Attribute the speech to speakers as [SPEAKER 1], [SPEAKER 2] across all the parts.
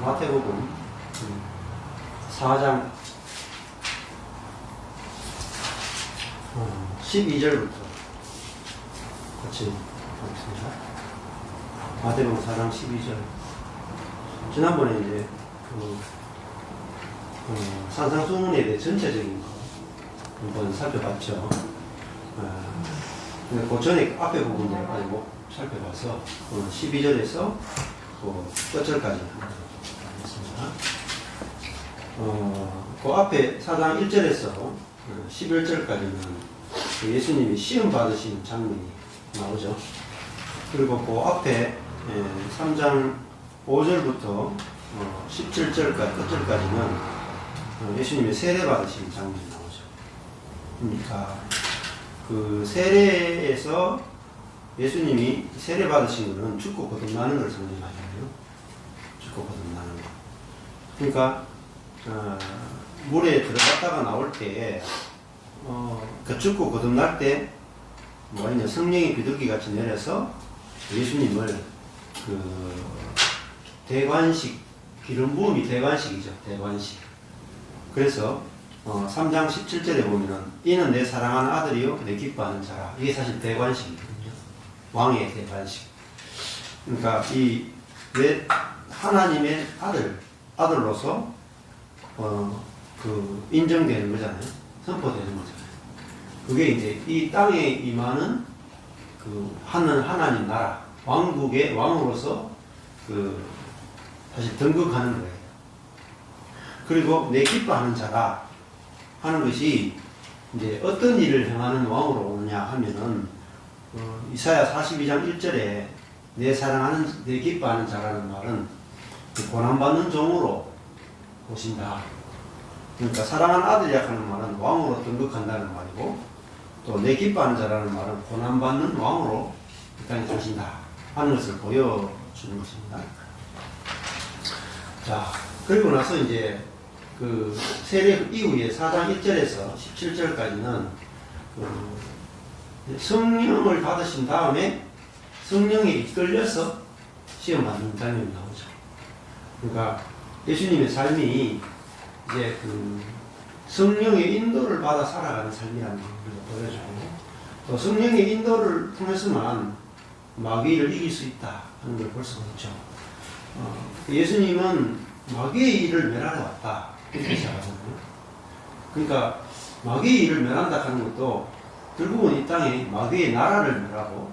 [SPEAKER 1] 마태복음 4장 12절부터 같이 보겠습니다. 마태복음 4장 12절. 지난번에 이제 산상수훈에 대해 전체적인 거 한번 살펴봤죠. 근데 그 전에 앞에 부분을 아직 못 살펴봐서 12절에서 끝절까지 하겠습니다. 그 앞에 4장 1절에서 11절까지는 예수님이 시험 받으신 장면이 나오죠. 그리고 그 앞에 3장 5절부터 17절까지 끝절까지는 예수님의 세례 받으신 장면이 나오죠. 그러니까 그 세례에서 예수님이 세례 받으신 것은 죽고 거듭나는 걸 상징하잖아요. 죽고 거듭나는 거. 그러니까 물에 들어갔다가 나올 때 그 죽고 거듭날 때 성령이 비둘기 같이 내려서 예수님을 그 대관식, 기름 부음이 대관식이죠. 대관식. 그래서 3장 17절에 보면은 이는 내 사랑하는 아들이요 내 기뻐하는 자라. 이게 사실 대관식이거든요. 왕의 대관식. 그러니까 이 내 하나님의 아들로서 그 인정되는 거잖아요. 선포되는 거잖아요. 그게 이제 이 땅에 임하는 그 하나님 나라, 왕국의 왕으로서 그 사실 등극하는 거예요. 그리고 내 기뻐하는 자라 하는 것이 이제 어떤 일을 행하는 왕으로 오느냐 하면은 이사야 42장 1절에 내 사랑하는 내 기뻐하는 자라는 말은 그 고난받는 종으로 오신다. 그러니까 사랑하는 아들이라 하는 말은 왕으로 등극한다는 말이고 또 내 기뻐하는 자라는 말은 고난받는 왕으로 이 땅에 오신다 하는 것을 보여주는 것입니다. 자, 그리고 나서 이제 그 세례 이후에 4장 1절에서 17절까지는 성령을 받으신 다음에 성령에 이끌려서 시험 받는 장면이 나오죠. 그러니까 예수님의 삶이 이제 그 성령의 인도를 받아 살아가는 삶이라는 걸 보여주고 또 성령의 인도를 통해서만 마귀를 이길 수 있다 하는 걸 볼 수가 있죠. 예수님은 마귀의 일을 멸하러 왔다 이렇게 시작하잖아요. 그러니까 마귀의 일을 멸한다 하는 것도 결국은 이 땅에 마귀의 나라를 멸하고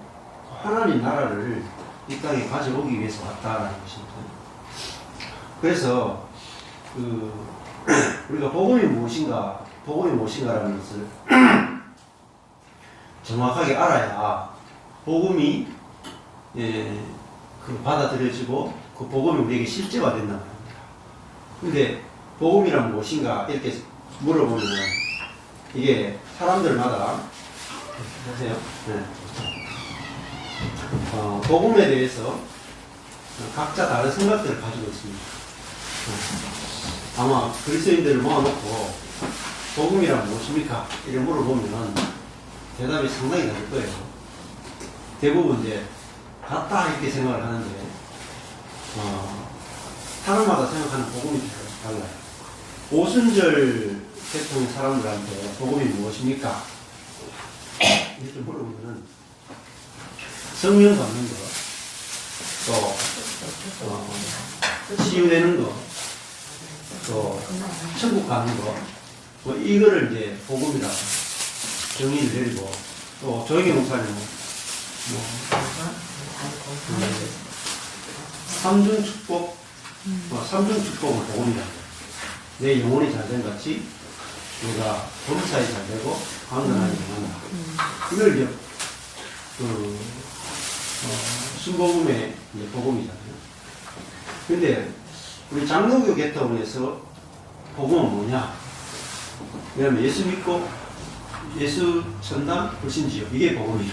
[SPEAKER 1] 하나님 나라를 이 땅에 가져오기 위해서 왔다라는 것입니다. 그래서 우리가 복음이 무엇인가라는 것을 정확하게 알아야 복음이 그 받아들여지고 그 복음이 우리에게 실제화 된단 말입니다. 근데 복음이란 무엇인가 이렇게 물어보면 이게 사람들마다 보세요. 복음에 대해서 각자 다른 생각들을 가지고 있습니다. 아마 그리스도인들을 모아놓고 복음이란 무엇입니까? 이렇게 물어보면 대답이 상당히 다를 거예요. 대부분 이제 같다 이렇게 생각을 하는데 사람마다 생각하는 복음이 달라요. 오순절 계통의 사람들한테 복음이 무엇입니까? 이렇게 물어보면 성령 받는 것, 또 치유되는 것, 또 천국 가는 거, 뭐 이거를 이제 복음이라 정의를 내리고 또 조영희 목사님은 삼중 축복, 삼중 축복을 복음이라 내 영혼이 잘된 같이 내가 범사에 잘 되고 강건하게 행한다. 이걸 이제 순복음의 복음이잖아요. 근데 우리 장로교 계통에서 복음은 뭐냐? 왜냐면 예수 믿고 예수 전담 불신지요. 이게 복음이야.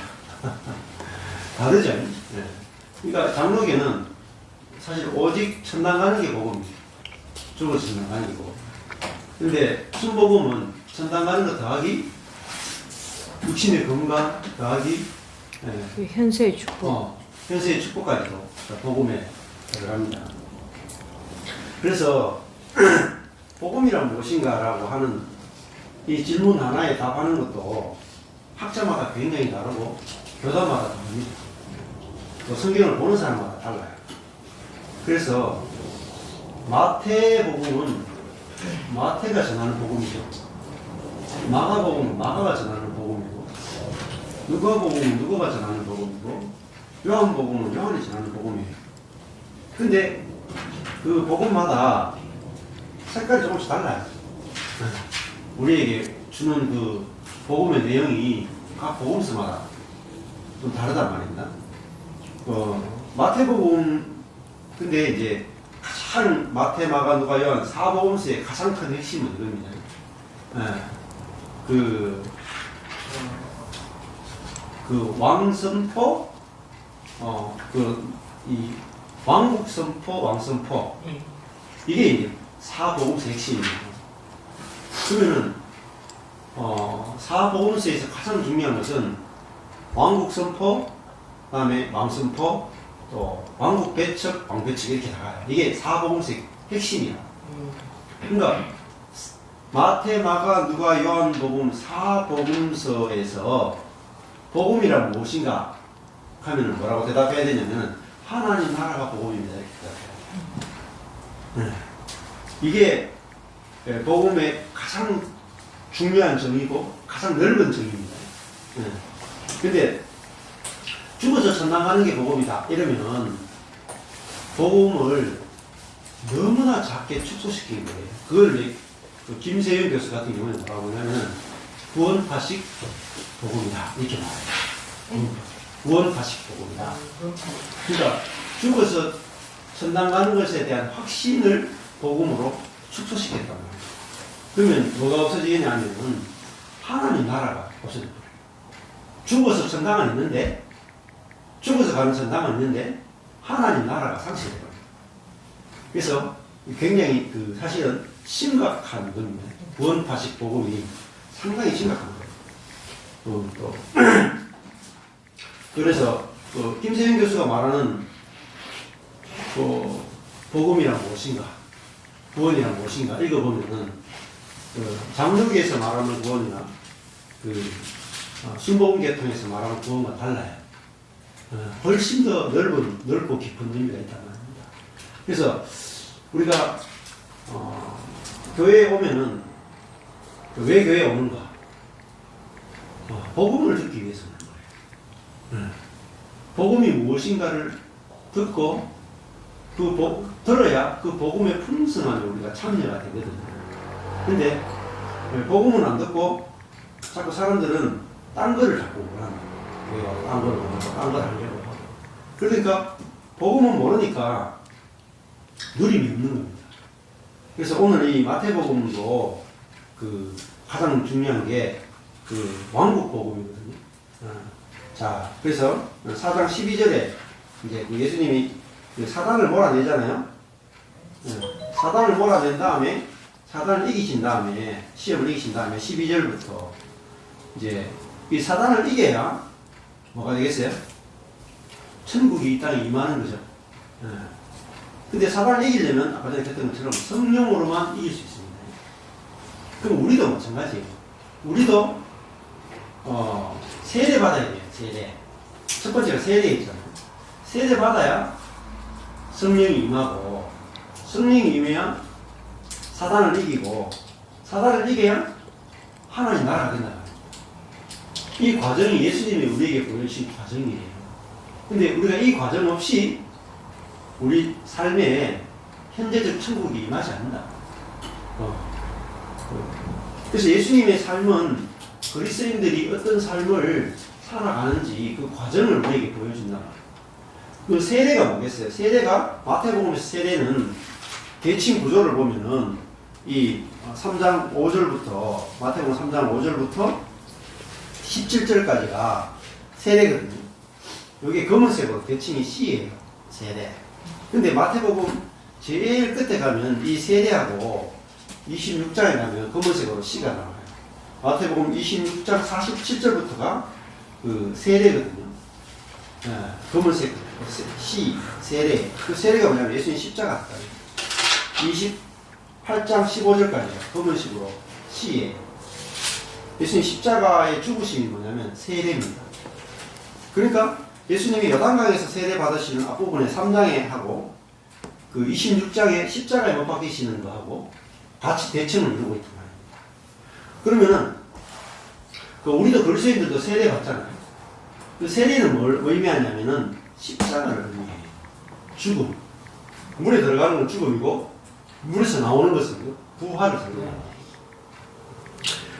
[SPEAKER 1] 다르죠? 네. 그러니까 장로교는 사실 오직 천당 가는 게 복음이에요. 죽어서 천당 가는 게 복음. 근데 순복음은 천당 가는 거 더하기 육신의 건강 더하기
[SPEAKER 2] 현세의 축복.
[SPEAKER 1] 현세의 축복까지도 복음에 들어갑니다. 그래서 복음이란 무엇인가라고 하는 이 질문 하나에 답하는 것도 학자마다 굉장히 다르고 교단마다 다릅니다. 또 성경을 보는 사람마다 달라요. 그래서 마태복음은 마태가 전하는 복음이죠. 마가복음은 마가가 전하는 복음이고, 누가복음은 누가가 전하는 복음이고, 요한복음은 요한이 전하는 복음이에요. 근데 그 복음마다 색깔이 조금씩 달라요. 우리에게 주는 그 복음의 내용이 각 복음서마다 좀 다르단 말입니다. 마태복음, 근데 이제 가장 마태, 마가, 누가, 요한 4복음서의 가장 큰 핵심은 이겁니다. 그 왕선포, 이 왕국선포, 왕선포, 이게 이제 4복음서 핵심입니다. 그러면은 4복음서에서 가장 중요한 것은 왕국선포, 그 다음에 왕선포, 또 왕국배척, 왕배척 이렇게 나가요. 이게 4복음서의 핵심이야. 그러니까 마태, 마가, 누가, 요한복음 4복음서에서 복음이란 무엇인가 하면 뭐라고 대답해야 되냐면 하나님 나라가 복음입니다. 이렇게 대답해요. 이게 복음의 가장 중요한 정의고 가장 넓은 정의입니다. 근데 죽어서 천당 가는 게 복음이다 이러면은 복음을 너무나 작게 축소시킨 거예요. 그걸 김세윤 교수 같은 경우는 뭐라고 하냐면 구원파식 복음이다 이렇게 말해요. 구원파식 복음이다. 그러니까 죽어서 천당 가는 것에 대한 확신을 복음으로 축소시켰단 말이에요. 그러면 뭐가 없어지겠냐 하면은 하나님 나라가 없어져 버려요. 죽어서 천당은 있는데, 죽어서 가는 천당은 있는데 하나님 나라가 상실해 버려요. 그래서 굉장히 사실은 심각한 겁니다. 구원파식 복음이 상당히 심각한 거예요. 또 그래서 김세윤 교수가 말하는 복음이란 무엇인가, 구원이란 무엇인가 읽어보면은 장로교에서 말하는 구원이나 순복음 계통에서 말하는 구원과 달라요. 훨씬 더 넓고 깊은 의미가 있다는 말입니다. 그래서 우리가 교회에 오면은 왜 교회에 오는가? 복음을 듣기 위해서 오는 거예요. 복음이 무엇인가를 듣고 들어야 그 복음의 풍성함에 우리가 참여가 되거든요. 근데 복음은 안 듣고 자꾸 사람들은 딴 거를 자꾸 원하는 거예요. 딴 거를 원하고 딴 걸 하려고 하고. 그러니까 복음은 모르니까 누림이 없는 겁니다. 그래서 오늘 이 마태복음도 가장 중요한 게 왕국 복음이거든요. 자, 그래서 4장 12절에 이제 예수님이 사단을 몰아내잖아요. 사단을 몰아낸 다음에 사단을 이기신 다음에 시험을 이기신 다음에 12절부터 이제 이 사단을 이겨야 뭐가 되겠어요? 천국이 이 땅에 임하는 거죠. 근데 사단을 이기려면 아까 전에 했던 것처럼 성령으로만 이길 수 있습니다. 그럼 우리도 마찬가지예요. 우리도 세례 받아야 돼요. 세례. 첫 번째가 세례 있잖아요. 세례 받아야 성령이 임하고, 성령이 임해야 사단을 이기고, 사단을 이겨야 하나님 나라가 된다. 이 과정이 예수님이 우리에게 보여주신 과정이에요. 근데 우리가 이 과정 없이 우리 삶에 현재적 천국이 임하지 않는다. 그래서 예수님의 삶은 그리스도인들이 어떤 삶을 살아가는지 그 과정을 우리에게 보여준다. 그 세례가 뭐겠어요? 세례가 마태복음에서 세례는 계층 구조를 보면은 이 3장 5절부터 마태복음 3장 5절부터 17절까지가 세례거든요. 여기 검은색으로 계층이 C예요. 세례. 근데 마태복음 제일 끝에 가면 이 세례하고 26장에 가면 검은색으로 C가 나와요. 마태복음 26장 47절부터가 세례거든요. 검은색 C 세례. 그 세례가 뭐냐면 예수님 십자가 갔다. 28장 15절까지요. 법문식으로 시에 예수님 십자가의 죽으심이 뭐냐면 세례입니다. 그러니까 예수님이 요단강에서 세례 받으시는 앞부분에 3장에 하고 그 26장에 십자가에 못 박히시는 거하고 같이 대칭을 이루고 있단 말입니다. 그러면은 그 우리도 그리스도인들도 세례 받잖아요. 그 세례는 뭘 의미하냐면은 십자가를 의미해요. 죽음. 물에 들어가는 건 죽음이고 물에서 나오는 것은 부활을 설명합니다.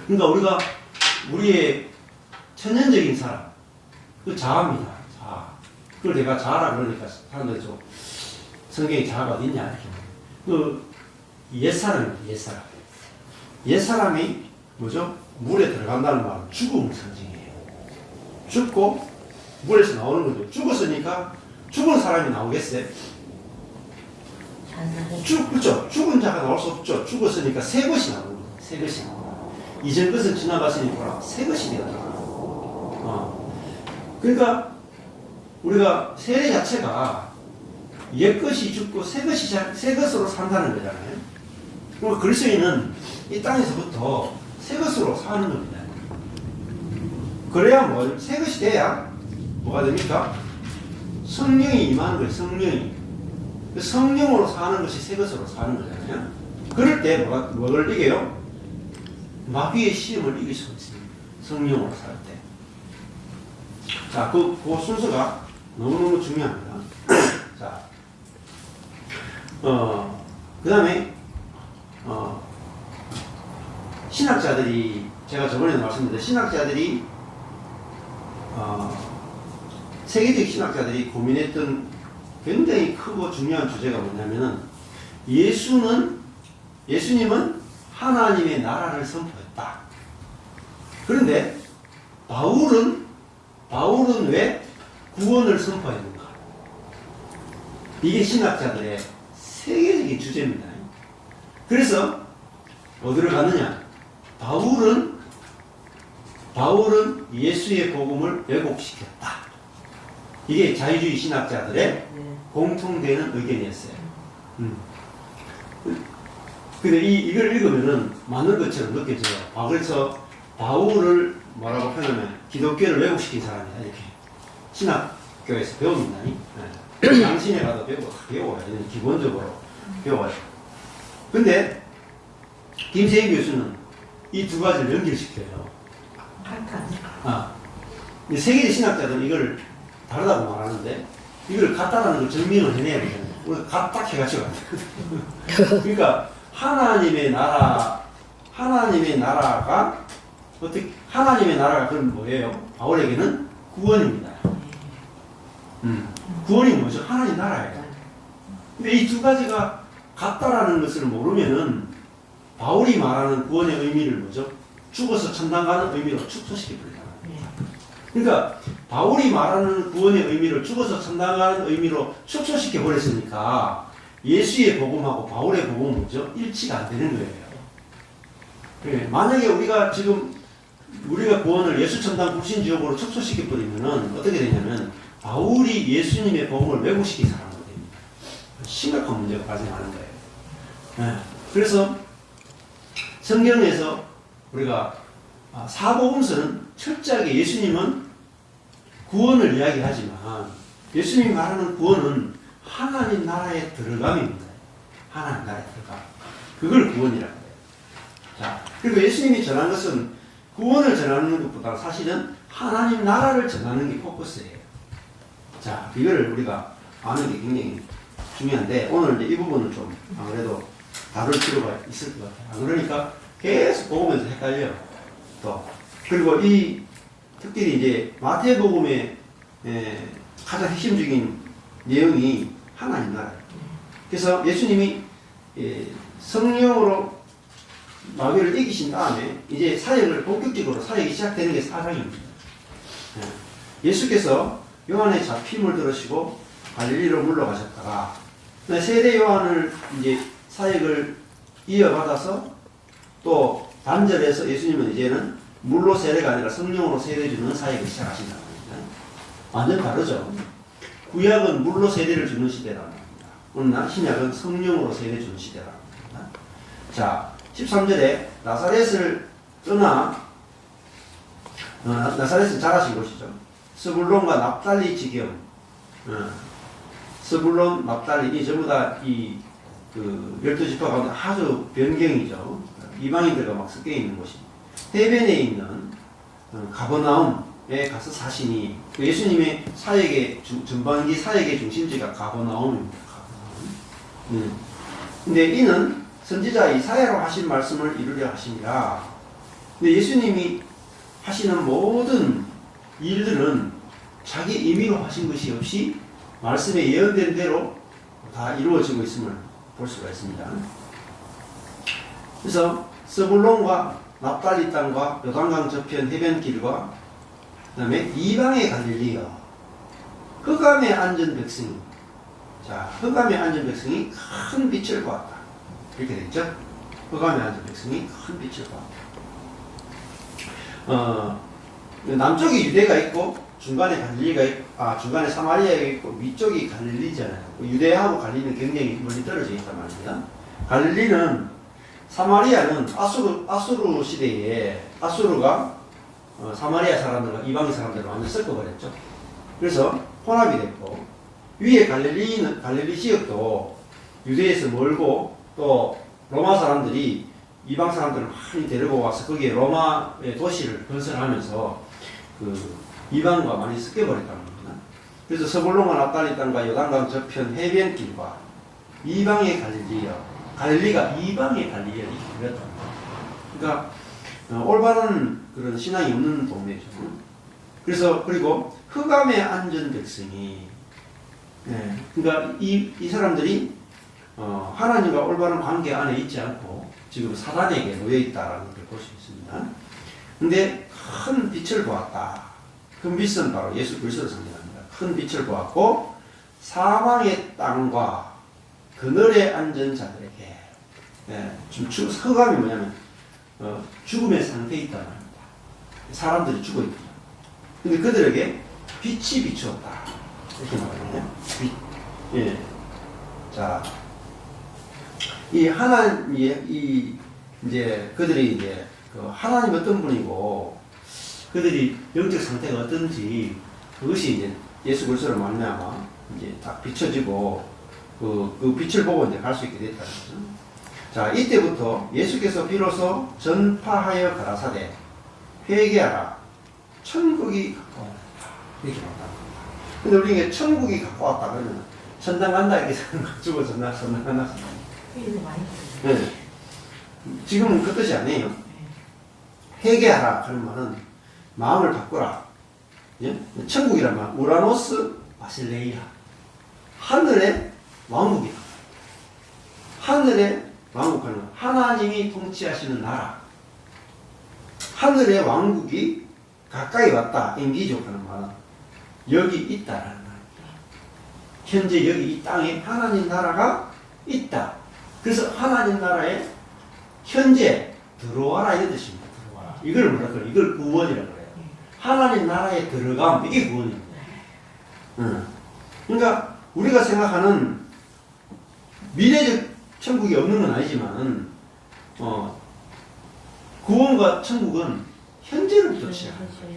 [SPEAKER 1] 그러니까 우리가 우리의 천연적인 사람, 그 자아입니다. 자아. 그걸 내가 자아라 그러니까 사람들이 좀 성경에 자아가 어디 있냐 이렇게. 그 옛사람입니다. 옛사람. 옛사람이 뭐죠? 물에 들어간다는 말은 죽음을 상징해요. 죽고 물에서 나오는 거죠. 죽었으니까 죽은 사람이 나오겠어요? 그렇죠. 죽은 자가 나올 수 없죠. 죽었으니까 새 것이 나오는 거예요. 새 것이 나오는 거예요. 이전 것은 지나갔으니까 새 것이 되었다. 그러니까 우리가 세례 자체가 옛 것이 죽고 새 것으로 산다는 거잖아요. 그러니까 그리스도인은 이 땅에서부터 새 것으로 사는 겁니다. 그래야 뭐 새 것이 돼야 뭐가 됩니까? 성령이 임하는 거예요. 성령이. 성령으로 사는 것이 새 것으로 사는 거잖아요. 그럴 때 뭐를 이겨요? 마귀의 시험을 이길 수가 있습니다. 성령으로 살 때. 자, 그 순서가 너무너무 중요합니다. 자, 그 다음에, 신학자들이, 제가 저번에도 말씀드렸는데, 신학자들이, 세계적 신학자들이 고민했던 굉장히 크고 중요한 주제가 뭐냐면은, 예수님은 하나님의 나라를 선포했다. 그런데, 바울은 왜 구원을 선포했는가? 이게 신학자들의 세계적인 주제입니다. 그래서 어디를 갔느냐? 바울은 예수의 복음을 왜곡시켰다. 이게 자유주의 신학자들의 공통되는 의견이었어요. 근데 이걸 읽으면은 맞는 것처럼 느껴져요. 그래서 바울을 뭐라고 표현하면 기독교를 왜곡시킨 사람이다. 이렇게 신학교에서 배웁니다. 양신에 가도 배워야 되는 기본적으로 배워요. 근데 김세희 교수는 이 두 가지를 연결시켜요. 세계의 신학자들은 이걸 다르다고 말하는데 이걸 같다라는 걸 증명을 해내야 되잖아요. 우리가 같다 해가지고 안 되거든요. 그러니까 하나님의 나라가 그럼 뭐예요? 바울에게는 구원입니다. 구원이 뭐죠? 하나님 나라예요. 근데 이 두 가지가 같다라는 것을 모르면은 바울이 말하는 구원의 의미를 뭐죠? 죽어서 천당 가는 의미로 축소시켜 버리잖아요. 그러니까 바울이 말하는 구원의 의미를 죽어서 천당 가는 의미로 축소시켜 버렸으니까 예수의 복음하고 바울의 복음은 뭐죠? 일치가 안 되는 거예요. 네, 만약에 우리가 구원을 예수 천당 불신지옥으로 축소시켜 버리면은 어떻게 되냐면 바울이 예수님의 복음을 왜곡시킨 사람으로 됩니다. 심각한 문제가 발생하는 거예요. 네, 그래서 성경에서 우리가 사복음서는 철저하게 예수님은 구원을 이야기하지만 예수님이 말하는 구원은 하나님 나라에 들어감입니다. 하나님 나라에 들어감. 그걸 구원이라고 해요. 자, 그리고 예수님이 전한 것은 구원을 전하는 것보다 사실은 하나님 나라를 전하는 게 포커스예요. 자, 이걸 우리가 아는 게 굉장히 중요한데 오늘 이제 이 부분은 좀 아무래도 다룰 필요가 있을 것 같아요. 그러니까 계속 복음에서 헷갈려요. 또 그리고 특별히 이제 마태복음의 가장 핵심적인 내용이 하나님 나라예요. 그래서 예수님이 성령으로 마귀를 이기신 다음에 이제 본격적으로 사역이 시작되는 게 4장입니다. 예수께서 요한의 잡힘을 들으시고 갈릴리로 물러가셨다가 세례 요한을 이제 사역을 이어받아서 또 단절해서 예수님은 이제는 물로 세례가 아니라 성령으로 세례 주는 사역을 시작하신다고 합니다. 완전 다르죠. 구약은 물로 세례를 주는 시대라고 합니다. 오늘날 신약은 성령으로 세례주는 시대라고 합니다. 자, 13절에 나사렛을 떠나 나사렛은 자라신 곳이죠. 스불론과 납달리 지경, 스불론, 납달리 이 전부 다 이 그 12지파 가운데 아주 변경이죠. 이방인들과 막 섞여 있는 곳입니다. 해변에 있는 가버나움에 가서 사시니 예수님의 사역의 전반기 사역의 중심지가 가버나움입니다. 가버나움. 근데 이는 선지자 이사야로 하신 말씀을 이루려 하십니다. 근데 예수님이 하시는 모든 일들은 자기 임의로 하신 것이 없이 말씀에 예언된 대로 다 이루어지고 있음을 볼 수가 있습니다. 그래서 스불론과 납달리 땅과 요단강 저편 해변길과 그다음에 이방의 갈릴리여 흑암에 앉은 백성이 자 흑암에 앉은 백성이 큰 빛을 보았다. 이렇게 됐죠? 흑암에 앉은 백성이 큰 빛을 보았다. 남쪽이 유대가 있고 중간에 갈릴리가 있고 중간에 사마리아가 있고 위쪽이 갈릴리잖아요. 유대하고 갈릴리는 굉장히 멀리 떨어져 있단 말입니다. 갈릴리는 사마리아는 아수르 시대에 아수르가 사마리아 사람들과 이방인 사람들을 완전 섞어버렸죠. 그래서 혼합이 됐고 위에 갈릴리 지역도 유대에서 멀고 또 로마 사람들이 이방 사람들을 많이 데리고 와서 거기에 로마의 도시를 건설하면서 그 이방과 많이 섞여버렸다는 겁니다. 그래서 서불론과 납달리 땅과 요단강 저편 해변길과 이방의 갈릴리여 갈릴리가 이방의 갈릴리여 이렇게 불렸다는 거예요. 그러니까 올바른 그런 신앙이 없는 동네죠. 그래서 그리고 흑암에 앉은 백성이 그러니까 이 사람들이 하나님과 올바른 관계 안에 있지 않고 지금 사단에게 놓여 있다라는 걸 볼 수 있습니다. 근데 큰 빛을 보았다. 큰 빛은 바로 예수 그리스도를 상징합니다. 큰 빛을 보았고 사망의 땅과 그늘에 앉은 자들에게 지금 흑암이 뭐냐면 죽음의 상태에 있다는 말입니다. 사람들이 죽어 있다. 근데 그들에게 빛이 비추었다. 이렇게 말하거든요. 빛. 예. 자, 이 하나님, 이제 그들이 이제 그 하나님 어떤 분이고 그들이 영적 상태가 어떤지 그것이 이제 예수 그리스도를 말미암아 이제 딱 비춰지고 그 빛을 보고 이제 갈 수 있게 됐다는 거죠. 자, 이때부터 예수께서 비로소 전파하여 가라사대 회개하라 천국이 가까웠다 이렇게 말합니다. 근데 우리 이게 천국이 가까웠다 그러면 천당 간다 이렇게 생각 죽어 천당 간다. 네. 지금은 그 뜻이 아니에요. 회개하라 하는 말은 마음을 바꾸라. 예? 천국이란 말 우라노스 바실레이아 하늘의 왕국이다. 하늘의 왕국하는 것. 하나님이 통치하시는 나라. 하늘의 왕국이 가까이 왔다. 인기족 하는 말은 여기 있다라는 말입니다. 현재 여기 이 땅에 하나님 나라가 있다. 그래서 하나님 나라에 현재 들어와라 이런 뜻입니다. 들어와라. 이걸 뭐라 그래요? 이걸 구원이라고 그래요. 하나님 나라에 들어감 이게 구원입니다. 그러니까 우리가 생각하는 미래적 천국이 없는 건 아니지만 구원과 천국은 현재로부터 시작합니다.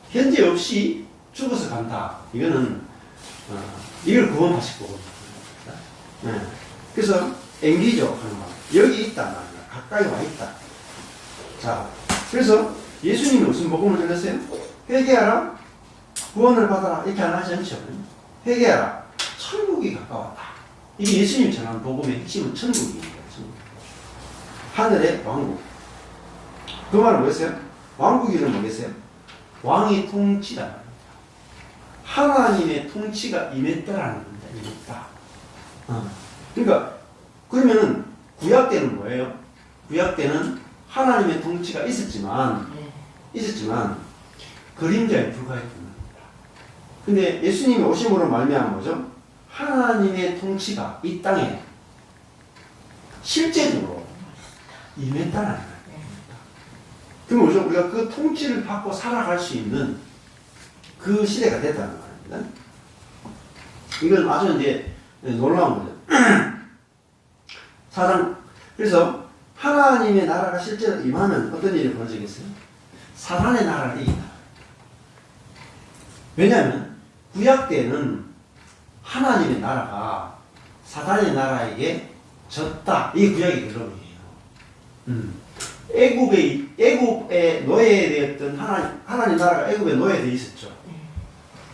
[SPEAKER 1] 현재 없이 죽어서 간다. 이거는 이걸 구원하실 거거든요. 그래서 앵기죠 하는 말. 여기 있다 말이야. 가까이 와 있다. 자, 그래서 예수님이 무슨 복음을 전했어요? 회개하라, 구원을 받아라 이렇게 안 하지 않죠. 회개하라, 천국이 가까웠다. 이게 예수님이 전한 복음의 핵심은 천국입니다. 천국. 하늘의 왕국. 그 말은 뭐겠어요? 왕국이란 뭐겠어요? 왕이 통치다. 하나님의 통치가 임했다라는 겁니다. 임했다. 그러니까 그러면은 구약 때는 뭐예요? 구약 때는 하나님의 통치가 있었지만 그림자에 불과했던 겁니다. 근데 예수님이 오심으로 말미암은 뭐죠? 하나님의 통치가 이 땅에 실제적으로 임했다는 거예요. 그럼 뭐죠? 우리가 그 통치를 받고 살아갈 수 있는 그 시대가 됐다는 말입니다. 이건 아주 이제 놀라운 거죠. 그래서 하나님의 나라가 실제로 임하면 어떤 일이 벌어지겠어요? 사단의 나라를 이긴다. 왜냐하면 구약 때는 하나님의 나라가 사단의 나라에게 졌다. 이게 구약의 결론이에요. 애굽에 노예되었던 하나님 나라가 애굽에 노예되어 있었죠.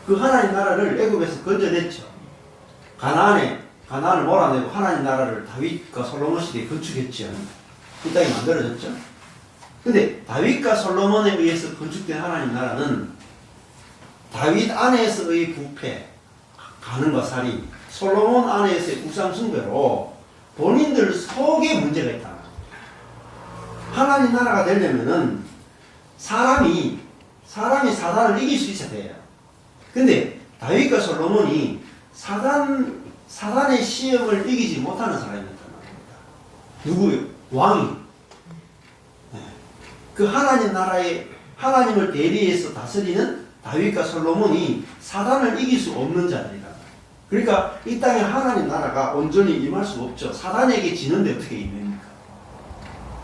[SPEAKER 1] 그 하나님 나라를 애굽에서 건져냈죠. 가나안을 몰아내고 하나님 나라를 다윗과 솔로몬 시대에 건축했죠. 그 땅이 만들어졌죠. 근데 다윗과 솔로몬에 의해서 건축된 하나님 나라는 다윗 안에서의 부패, 가늠과 살인, 솔로몬 안에서의 우상 숭배로 본인들 속에 문제가 있다. 하나님 나라가 되려면은 사람이 사단을 이길 수 있어야 돼요. 근데 다윗과 솔로몬이 사단의 시험을 이기지 못하는 사람이었단 말입니다. 누구요? 왕이. 네. 그 하나님 나라에 하나님을 대리해서 다스리는 다윗과 솔로몬이 사단을 이길 수 없는 자들이다. 그러니까 이 땅에 하나님 나라가 온전히 임할 수 없죠. 사단에게 지는데 어떻게 임합니까?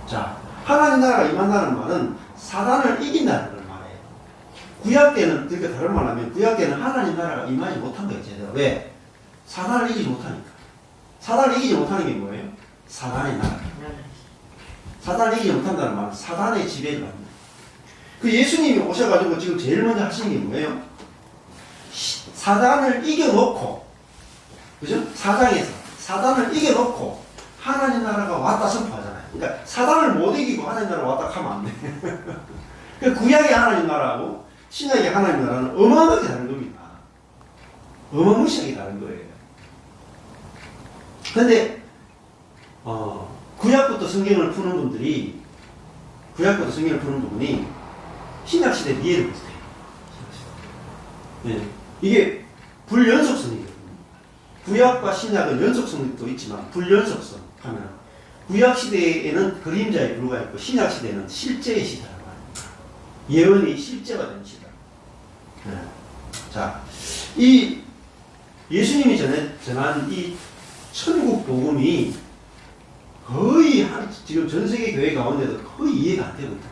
[SPEAKER 1] 자, 하나님 나라가 임한다는 말은 사단을 이긴다는 걸 말해요. 구약 때는, 그러니까 다른 말로 하면 구약 때는 하나님 나라가 임하지 못한 거예요. 제대로. 왜? 사단을 이기지 못하니까. 사단을 이기지 못하는 게 뭐예요? 사단의 나라. 사단을 이기지 못한다는 말은 사단의 지배를 받는 거예요. 그 예수님이 오셔가지고 지금 제일 먼저 하시는 게 뭐예요? 사단을 이겨놓고, 그죠? 사장에서 사단을 이겨놓고 하나님 나라가 왔다 선포하잖아요. 그러니까 사단을 못 이기고 하나님 나라가 왔다 하면 안 돼. 그 구약의 하나님 나라하고 신약의 하나님 나라는 어마어마하게 다른 겁니다. 어마무시하게 다른 거예요. 근데 구약부터 성경을 푸는 분이 신약 시대 이해를 못해요. 네. 이게 불연속성이거든요. 구약과 신약은 연속성도 있지만 불연속성 하면 구약 시대에는 그림자에 불과했고 신약 시대는 실제의 시대라고 합니다. 예언이 실제가 된 시대. 네. 자, 이 예수님이 전한 이 천국 복음이 거의 지금 전 세계 교회 가운데도 거의 이해가 안 되고 있다.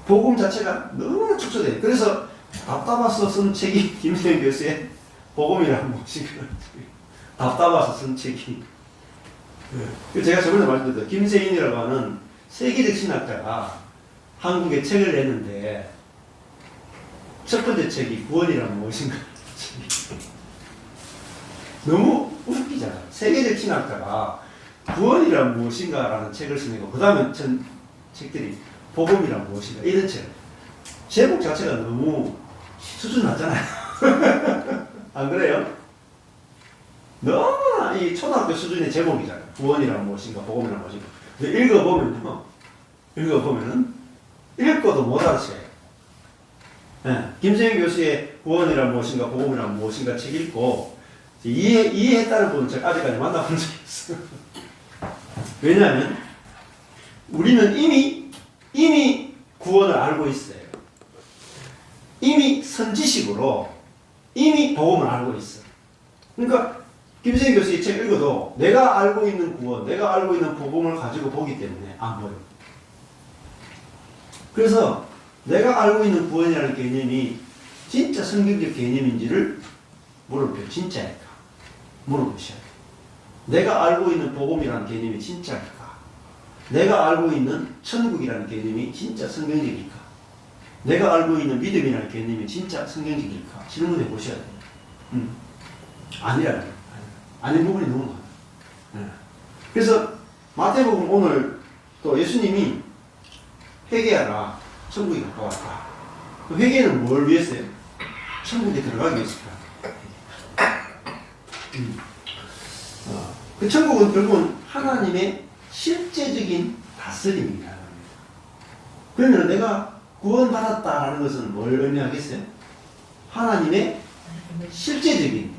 [SPEAKER 1] 복음 자체가 너무나 축소돼요. 그래서 답답해서 쓴 책이 김세현 교수의 복음이라는 것이 답답해서 쓴 책이. 제가 저번에 말씀드렸죠. 김세인이라고 하는 세계적 신학자가 한국에 책을 냈는데 첫 번째 책이 구원이란 무엇인가. 너무 웃기잖아요. 세계적 신학자가 구원이란 무엇인가라는 책을 쓰내고 그 다음에 전 책들이 복음이란 무엇인가 이런 책. 제목 자체가 너무 수준 낮잖아요. 안 그래요? 너무나 이 초등학교 수준의 제목이잖아요. 구원이란 무엇인가 복음이란 무엇인가. 근데 읽어보면은 읽고도 못 알아채요. 네. 김세인 교수의 구원이란 무엇인가 복음이란 무엇인가 책 읽고 이해했다는 분은 제가 아직까지 만나본 적이 없어요. 왜냐하면 우리는 이미 구원을 알고 있어요. 이미 선지식으로 이미 복음을 알고 있어요. 그러니까 김세인 교수의 책 읽어도 내가 알고 있는 구원, 내가 알고 있는 복음을 가지고 보기 때문에 안 보여요. 그래서 내가 알고 있는 구원이라는 개념이 진짜 성경적 개념인지를 물어보세요. 진짜일까? 물어보셔야 돼요. 내가 알고 있는 복음이라는 개념이 진짜일까? 내가 알고 있는 천국이라는 개념이 진짜 성경적일까? 내가 알고 있는 믿음이라는 개념이 진짜 성경적일까? 질문해 보셔야 돼요. 아니라는 거예요. 아닌 부분이 너무 많아요. 그래서 마태복음 오늘 또 예수님이 회개하라. 천국이 가까웠다. 그 회개는 뭘 위해서요? 천국에 들어가기 위해서다. 그 천국은 결국은 하나님의 실제적인 다스림이라는 겁니다. 그러면 내가 구원받았다라는 것은 뭘 의미하겠어요? 하나님의 실제적인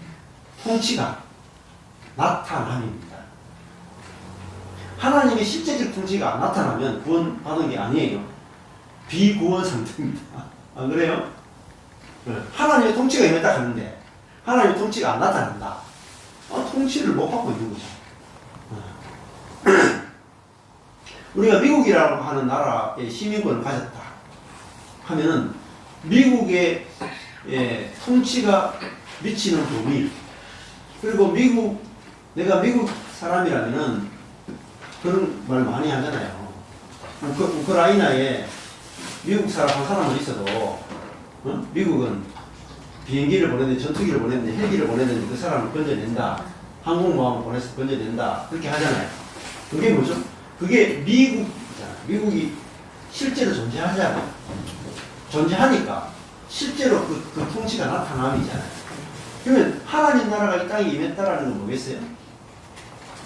[SPEAKER 1] 통치가 나타남입니다. 하나님의 실제적 통치가 나타나면 구원받은 게 아니에요. 비구원 상태입니다. 안 그래요? 하나님의 통치가 임했다 하는데 하나님의 통치가 안 나타난다. 통치를 못 받고 있는 거죠. 우리가 미국이라고 하는 나라의 시민권을 가졌다 하면은 미국의 통치가 미치는 범위, 그리고 내가 미국 사람이라면은 그런 말 많이 하잖아요. 우크라이나에 미국 사람 한 사람은 있어도 미국은 비행기를 보냈는데, 전투기를 보냈는데, 헬기를 보냈는데 그 사람을 건져낸다, 항공모함을 보내서 건져낸다, 그렇게 하잖아요. 그게 뭐죠? 그게 미국이잖아요. 미국이 실제로 존재하잖아요. 존재하니까 실제로 그 통치가 나타남이잖아요. 그러면 하나님 나라가 이 땅에 임했다라는 건 뭐겠어요?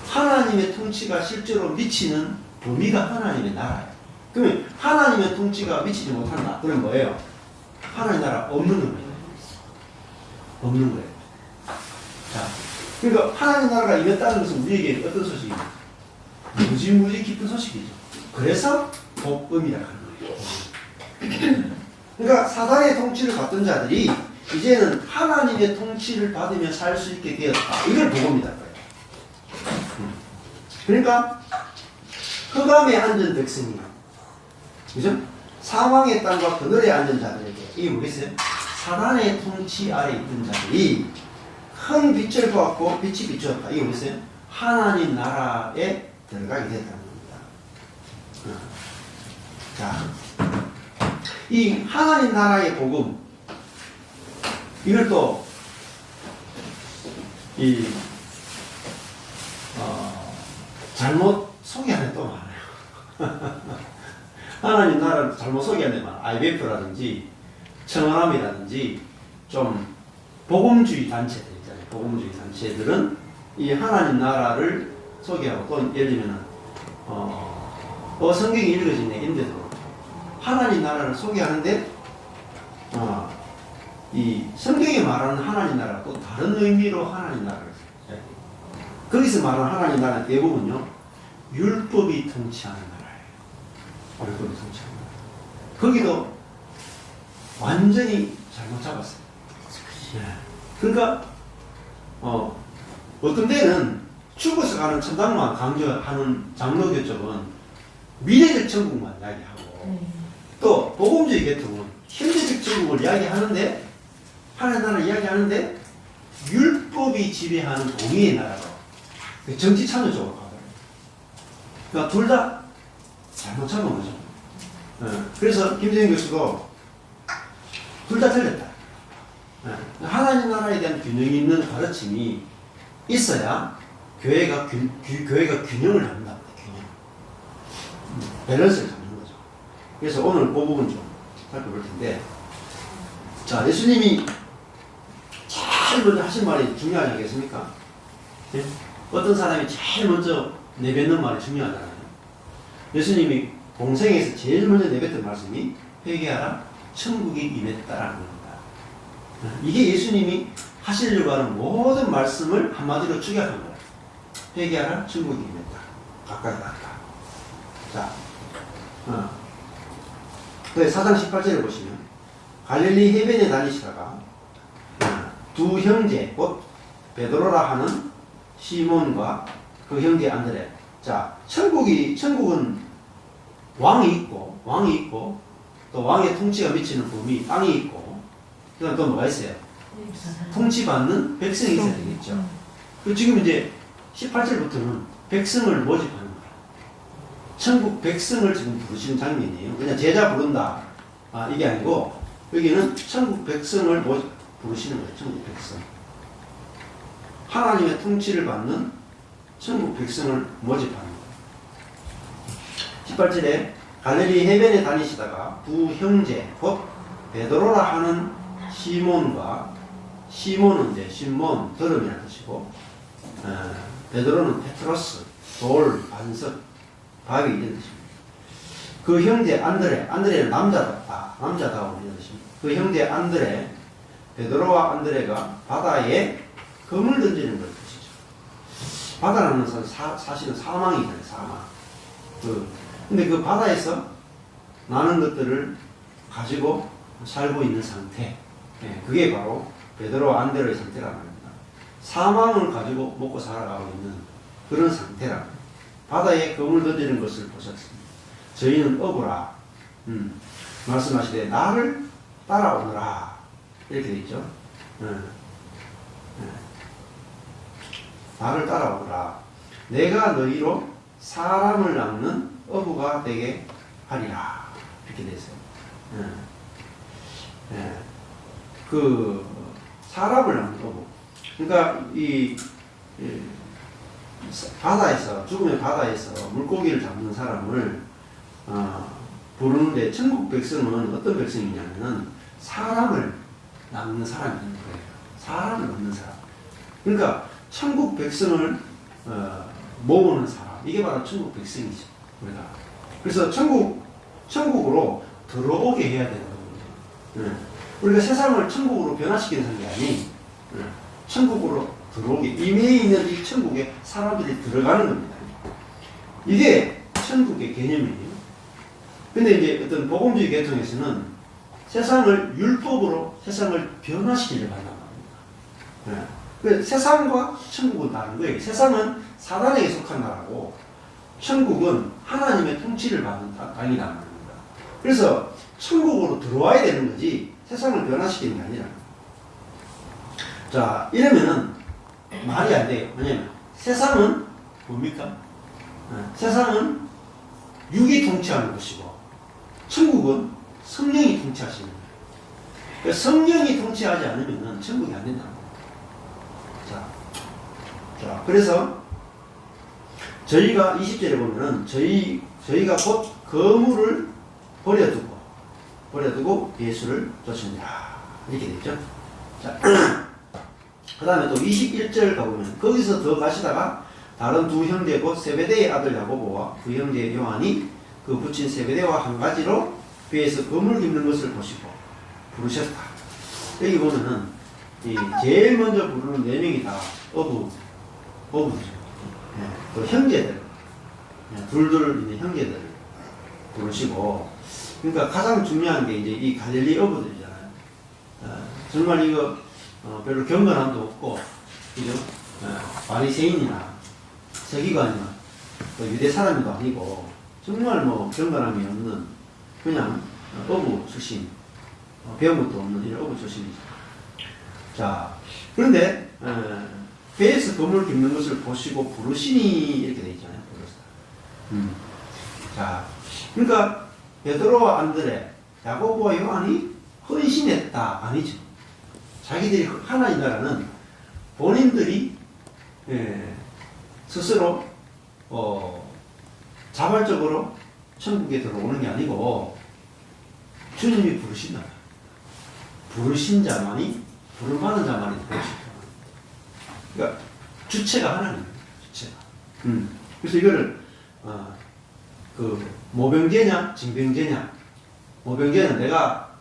[SPEAKER 1] 하나님의 통치가 실제로 미치는 범위가 하나님의 나라예요. 그러면 하나님의 통치가 미치지 못한다. 그럼 뭐예요? 하나님 나라 없는 거예요. 없는 거예요. 자, 그러니까 하나님 나라가 임했다는 것은 우리에게 어떤 소식이죠? 무지 깊은 소식이죠. 그래서 복음이라고 하는 거예요. 그러니까 사단의 통치를 받던 자들이 이제는 하나님의 통치를 받으며 살 수 있게 되었다. 이걸 복음이라고 해요. 그러니까 흑암에 앉은 백성이, 그죠? 사망의 땅과 그늘에 앉은 자들에게, 이게 뭐겠어요? 사단의 통치 아래 있던 자들이 큰 빛을 보았고 빛이 비추었다. 이게 뭐겠어요? 하나님 나라에 들어가게 됐다는 겁니다. 자, 이 하나님 나라의 복음, 이걸 또 잘못 소개하는 데 또 많아요. 하나님 나라를 잘못 소개하는 데 많아요. IBF라든지 청원함이라든지 좀 복음주의 단체들 있잖아요. 복음주의 단체들은 이 하나님 나라를 소개하고, 또 예를 들면 성경이 읽어진 얘기인데도 하나님 나라를 소개하는데 이 성경이 말하는 하나님 나라가 또 다른 의미로 하나님 나라를 써요. 거기서 말하는 하나님 나라는 대부분요 율법이 통치하는 나라예요. 율법이 통치하는 나라. 거기도 완전히 잘못 잡았어요. 그러니까 어떤 데는 죽어서 가는 천당만 강조하는 장로교 쪽은 미래적 천국만 이야기하고, 또 복음주의 계통은 현재적 천국을 이야기하는데, 하나님 나라를 이야기하는데 율법이 지배하는 공의의 나라로 정치 참여 쪽으로 가거든요. 그러니까 둘 다 잘못 잡은 거죠. 그래서 김재인 교수도 둘 다 틀렸다. 하나님 나라에 대한 균형 있는 가르침이 있어야 교회가 균형을 잡는다. 균형. 밸런스를 잡는 거죠. 그래서 오늘 그 부분 좀 살펴볼 텐데, 자, 예수님이 제일 먼저 하신 말이 중요하지 않겠습니까? 네? 어떤 사람이 제일 먼저 내뱉는 말이 중요하잖아요. 예수님이 공생에서 제일 먼저 내뱉은 말씀이 회개하라, 천국이 임했다라는 겁니다. 이게 예수님이 하시려고 하는 모든 말씀을 한마디로 축약한 거예요. 회개하라, 천국이 임했다. 가까이 갔다. 자, 4장 18절을 보시면, 갈릴리 해변에 다니시다가 두 형제, 곧 베드로라 하는 시몬과 그 형제 안드레. 자, 천국은 왕이 있고 또 왕의 통치가 미치는 범위, 땅이 있고, 그다음 또 뭐가 있어요? 통치받는 백성이 있어야 되겠죠. 그 지금 이제 18절부터는 백성을 모집하는 거예요. 천국 백성을 지금 부르시는 장면이에요. 그냥 제자 부른다, 이게 아니고 여기는 천국 백성을 부르시는 거예요. 천국 백성. 하나님의 통치를 받는 천국 백성을 모집하는 거예요. 18절에 갈릴리 해변에 다니시다가 두 형제, 곧 베드로라 하는 시몬과, 시몬은 이제 신몬, 더름이라는 뜻이고, 베드로는 페트로스, 돌, 반석, 바위 이런 뜻입니다. 그 형제 안드레는 남자다운 이런 뜻입니다. 그 형제 안드레, 베드로와 안드레가 바다에 금을 던지는 걸 뜻이죠. 바다라는 것은 사실은 사망이잖아요. 사망. 근데 그 바다에서 나는 것들을 가지고 살고 있는 상태, 그게 바로 베드로와 안드레의 상태라는 겁니다. 사망을 가지고 먹고 살아가고 있는 그런 상태라는 바다에 검을 던지는 것을 보셨습니다. 저희는 어부라 말씀하시되 나를 따라오너라 이렇게 되어 있죠. 나를 따라오너라. 내가 너희로 사람을 낚는 어부가 되게 하리라 이렇게 되어 있어요. 그 사람을 낚는 어부. 그러니까 바다에서 죽음의 바다에서 물고기를 잡는 사람을 부르는데 천국 백성은 어떤 백성이냐면은 사람을 낚는 사람이 있는 거예요. 사람을 낚는 사람. 그러니까 천국 백성을 모으는 사람. 이게 바로 천국 백성이죠. 우리가. 그래서 천국으로 들어오게 해야 되는 거거든요. 우리가 세상을 천국으로 변화시키는 게 아니, 천국으로 들어오게, 이미 있는 이 천국에 사람들이 들어가는 겁니다. 이게 천국의 개념이에요. 근데 이제 어떤 복음주의 계통에서는 세상을 율법으로 세상을 변화시키려고 한단 말입니다. 그 세상과 천국은 다른 거예요. 세상은 사단에게 속한 나라고 천국은 하나님의 통치를 받는 땅이란 말입니다. 그래서 천국으로 들어와야 되는 거지 세상을 변화시키는 게 아니라. 자, 이러면은 말이 안 돼요. 왜냐면 세상은 뭡니까? 세상은 육이 통치하는 것이고 천국은 성령이 통치하시는 거예요. 그러니까 성령이 통치하지 않으면 천국이 안 된다는 거예요. 자, 그래서 저희가 20절에 보면은 저희가 곧 거물을 버려두고 예수를 쫓으니라 이렇게 되죠. 자, 그 다음에 또 21절 가보면 거기서 더 가시다가 다른 두 형제 곧 세베대의 아들 야고보와 그 형제 요한이 그 부친 세베대와 한 가지로 배에서 검을 깁는 것을 보시고 부르셨다. 여기 보면은 제일 먼저 부르는 네 명이 다 어부죠. 그 형제들, 둘둘 있는 형제들을 부르시고, 그러니까 가장 중요한 게 이제 이 갈릴리 어부들이잖아요. 정말 이거 별로 경건함도 없고, 그죠? 바리새인이나 서기관이나 유대 사람도 아니고 정말 뭐 경건함이 없는 그냥 어부 출신, 배운 것도 없는 이런 어부 출신이죠. 자, 그런데 배에서 검을 깁는 것을 보시고 부르시니 이렇게 되어 있잖아요. 자, 그러니까 베드로와 안드레, 야고보와 요한이 헌신했다 아니죠. 자기들이 하나님이라는 본인들이 스스로 자발적으로 천국에 들어오는 게 아니고 주님이 부르신다. 부르신 자만이 부름받은 자만이 부르신다. 그러니까 주체가 하나님이에요. 주체가. 그래서 이거를 그 모병제냐 징병제냐. 모병제는 내가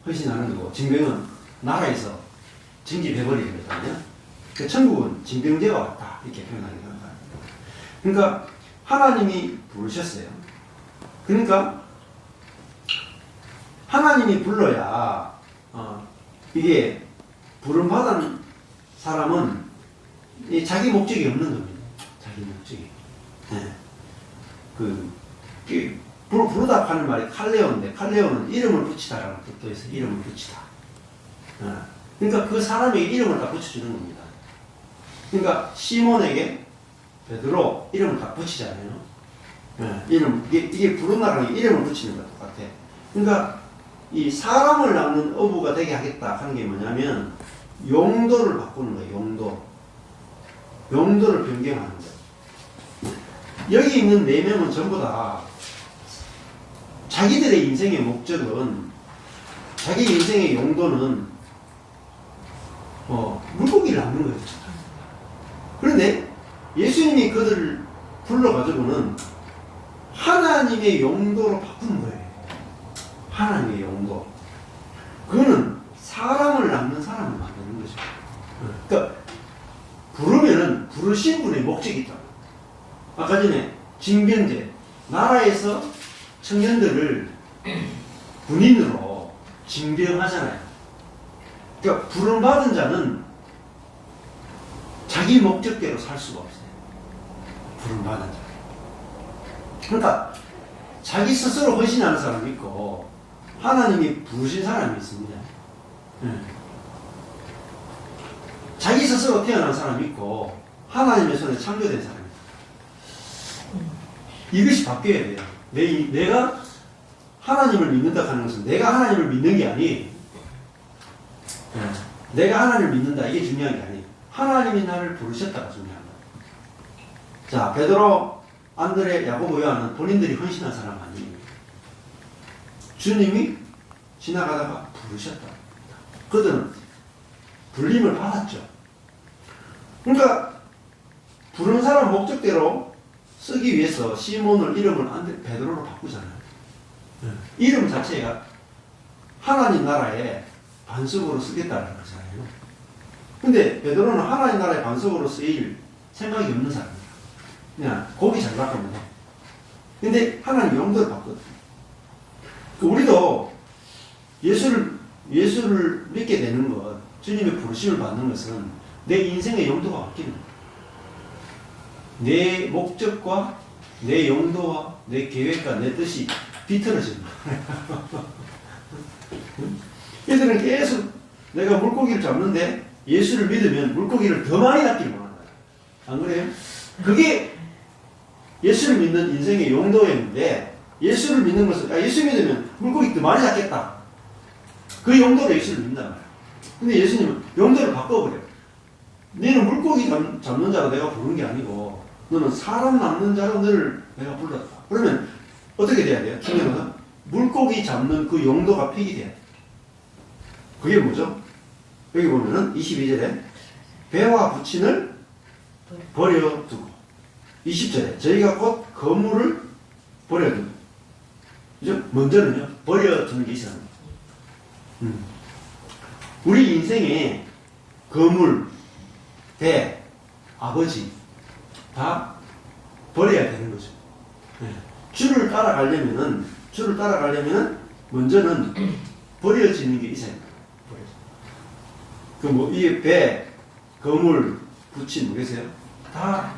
[SPEAKER 1] 헌신하는 거고 징병은 나라에서 징집해버리는 거잖아요. 그 천국은 징병제와 같다 이렇게 표현하는 겁니다. 그러니까 하나님이 부르셨어요. 그러니까 하나님이 불러야 이게 부름받은 사람은 자기 목적이 없는 겁니다. 자기 목적이. 부르다 하는 말이 칼레오인데 칼레오는 이름을 붙이다라는 뜻도 있어요. 이름을 붙이다. 그러니까 그 사람에게 이름을 다 붙여주는 겁니다. 그러니까 시몬에게 베드로 이름을 다 붙이잖아요. 이름 이게 부른다라는 게 이름을 붙이는 것 똑같아. 그러니까 이 사람을 낚는 어부가 되게 하겠다 하는 게 뭐냐면 용도를 바꾸는 거예요. 용도를 변경하는 거예요. 여기 있는 네 명은 전부 다 자기들의 인생의 목적은 자기 인생의 용도는 물고기를 낚는 거예요. 그런데 예수님이 그들을 불러가지고는 하나님의 용도로 바꾸는 거예요. 하나님의 용도. 그거는 사람을 낚는 사람을 만드는 거죠. 그러니까 부르면은 부르신 분의 목적이 있다. 아까 전에 징병제, 나라에서 청년들을 군인으로 징병하잖아요. 그러니까 부름받은 자는 자기 목적대로 살 수가 없어요. 부름받은 자. 그러니까 자기 스스로 헌신하는 사람이 있고 하나님이 부르신 사람이 있습니다. 네. 자기 스스로 태어난 사람이 있고 하나님의 손에 창조된 사람이 있고 이것이 바뀌어야 돼요. 내가 하나님을 믿는다 하는 것은 내가 하나님을 믿는 게 아니에요. 네. 내가 하나님을 믿는다 이게 중요한 게 아니에요. 하나님이 나를 부르셨다가 중요한 거예요. 자, 베드로, 안드레, 야고보, 요한은 본인들이 헌신한 사람 아니에요. 주님이 지나가다가 부르셨다. 그들은 불림을 받았죠. 그러니까 부른 사람 목적대로 쓰기 위해서 시몬을 이름을 베드로로 바꾸잖아요. 이름 자체가 하나님 나라의 반석으로 쓰겠다는 거잖아요. 근데 베드로는 하나님 나라의 반석으로 쓰일 생각이 없는 사람이에요. 그냥 고기 잘 닦으면 돼. 근데 하나님 용도를 바꿨거든요. 우리도 예수를 믿게 되는 것, 주님의 부르심을 받는 것은 내 인생의 용도가 바뀌는 거예요. 내 목적과 내 용도와 내 계획과 내 뜻이 비틀어지는 거예요. 얘들은 계속 내가 물고기를 잡는데 예수를 믿으면 물고기를 더 많이 잡기를 원하는 거예요. 안 그래요? 그게 예수를 믿는 인생의 용도였는데 예수를 믿는 것은 예수 믿으면 물고기 더 많이 잡겠다. 그 용도로 예수를 믿는단 말이에요. 근데 예수님은 용도를 바꿔버려요. 너는 물고기 잡는 자로 내가 부른 게 아니고 너는 사람 남는 자로 너를 내가 불렀다. 그러면 어떻게 돼야 돼요? 중요한 것은 물고기 잡는 그 용도가 폐기돼야 돼요. 그게 뭐죠? 여기 보면은 22절에 배와 부친을 버려두고 20절에 저희가 곧 거물을 버려두고 그죠? 먼저는요 버려두는 게 있어요. 우리 인생에 거물, 배, 아버지 다 버려야 되는 거죠. 주를 따라가려면은 먼저는 버려지는 게 있어야 돼요. 이 배, 거물, 부친 모르겠어요? 다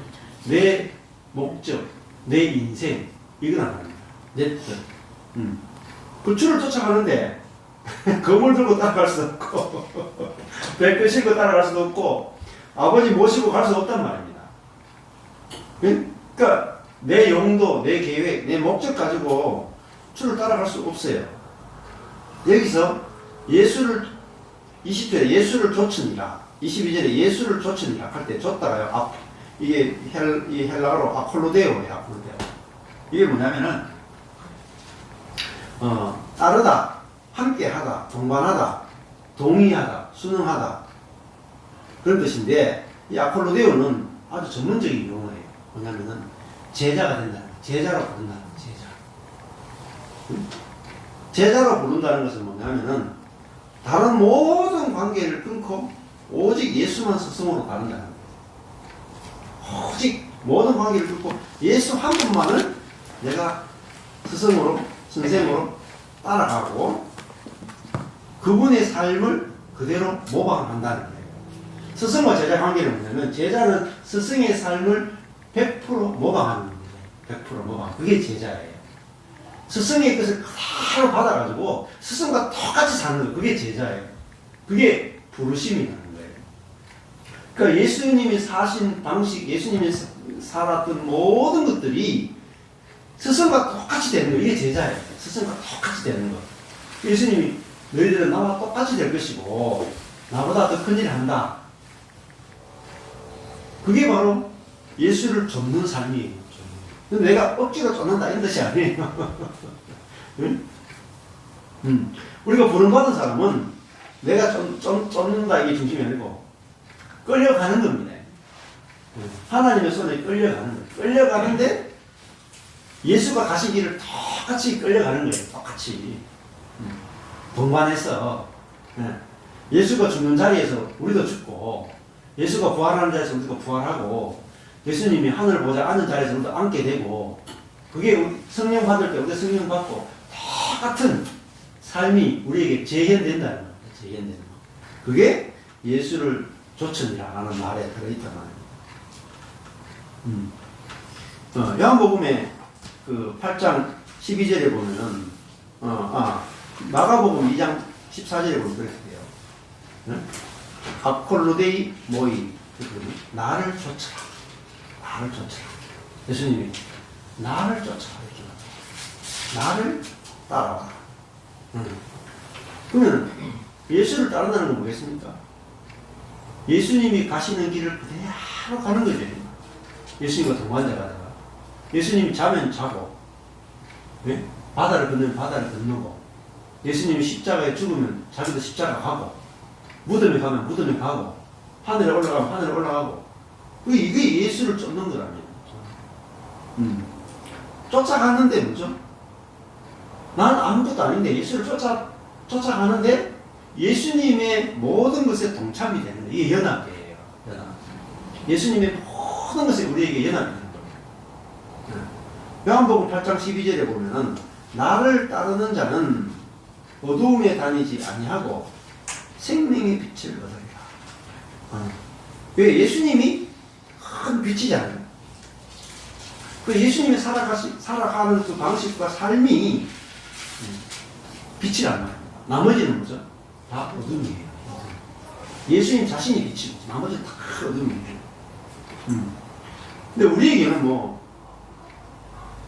[SPEAKER 1] 내 목적, 내 인생 이건 아닙니다. 내 뜻. 그 주를 쫓아가는데 거물 들고 따라갈 수 없고 배 끄시고 따라갈 수도 없고 아버지 모시고 갈 수 없단 말입니다. 그러니까 내 용도, 내 계획, 내 목적 가지고 주를 따라갈 수 없어요. 여기서 예수를 20절에 예수를 좇으니라 22절에 예수를 좇으니라 할 때 좇다가요. 이게 이 헬라어로 아콜로데오예요. 아콜로데오. 이게 뭐냐면은 따르다, 함께하다, 동반하다, 동의하다, 순응하다 그런 뜻인데 이 아콜로데오는 아주 전문적인 용어예요. 뭐냐면은 제자가 된다는 거예요. 제자로 부른다는 거예요. 제자로 부른다는 것은 뭐냐면은 다른 모든 관계를 끊고 오직 예수만 스승으로 따른다는 거예요. 오직 모든 관계를 끊고 예수 한 분만을 내가 스승으로, 선생으로 따라가고 그분의 삶을 그대로 모방한다는 거예요. 스승과 제자 관계는 뭐냐면 제자는 스승의 삶을 100% 모방하는 거예요. 100% 모방. 그게 제자예요. 스승의 것을 그대로 받아가지고 스승과 똑같이 사는 거예요. 그게 제자예요. 그게 부르심이라는 거예요. 그러니까 예수님이 사신 방식, 예수님이 살았던 모든 것들이 스승과 똑같이 되는 거예요. 이게 제자예요. 스승과 똑같이 되는 거. 예수님이 너희들은 나와 똑같이 될 것이고 나보다 더 큰 일을 한다. 그게 바로 예수를 쫓는 삶이에요. 근데 내가 억지로 쫓는다 이런 뜻이 아니에요. 우리가 부름받은 사람은 내가 쫓는다 이게 중심이 아니고 끌려가는 겁니다. 하나님의 손에 끌려가는 거예요. 끌려가는데 예수가 가신 길을 똑같이 끌려가는 거예요. 똑같이. 동반해서 예수가 죽는 자리에서 우리도 죽고 예수가 부활하는 자리에서 우리가 부활하고 예수님이 하늘 보좌 앉은 자리에서 우리도 앉게 되고 그게 성령 받을 때 우리가 성령 받고 똑같은 삶이 우리에게 재현된다는 거예요. 재현되는 거. 그게 예수를 좇으니라는 말에 들어있단 말이에요. 요한복음에 그 8장 12절에 보면은 마가복음 2장 14절에 보면 그렇게 돼요. 네? 아콜로데이 모이 나를 쫓아라. 나를 쫓아라. 예수님이 나를 쫓아라 이렇게 나를 따라와. 그러면 예수를 따른다는 건 뭐겠습니까? 예수님이 가시는 길을 그대로 가는 거죠. 예수님과 동반자 가다가 예수님이 자면 자고, 네? 바다를 건너면 바다를 건너고, 예수님이 십자가에 죽으면 자기도 십자가 가고, 무덤에 가면 무덤에 가고, 하늘에 올라가면 하늘에 올라가고, 이게 예수를 쫓는 거라면. 쫓아가는데 뭐죠? 나는 아무것도 아닌데 예수를 쫓아가는데 예수님의 모든 것에 동참이 되는 거예요. 이게 연합이에요. 연합. 예수님의 모든 것에 우리에게 연합이 되는 거예요. 요한복음 8장 12절에 보면은 나를 따르는 자는 어두움에 다니지 아니하고 생명의 빛을 얻으리라. 왜? 예수님이 큰 빛이잖아요. 그 예수님이 살아가는 그 방식과 삶이 빛이란 말입니다. 나머지는 뭐죠? 다 어둠이에요. 예수님 자신이 빛이고 나머지는 다 어둠이에요. 근데 우리에게는 뭐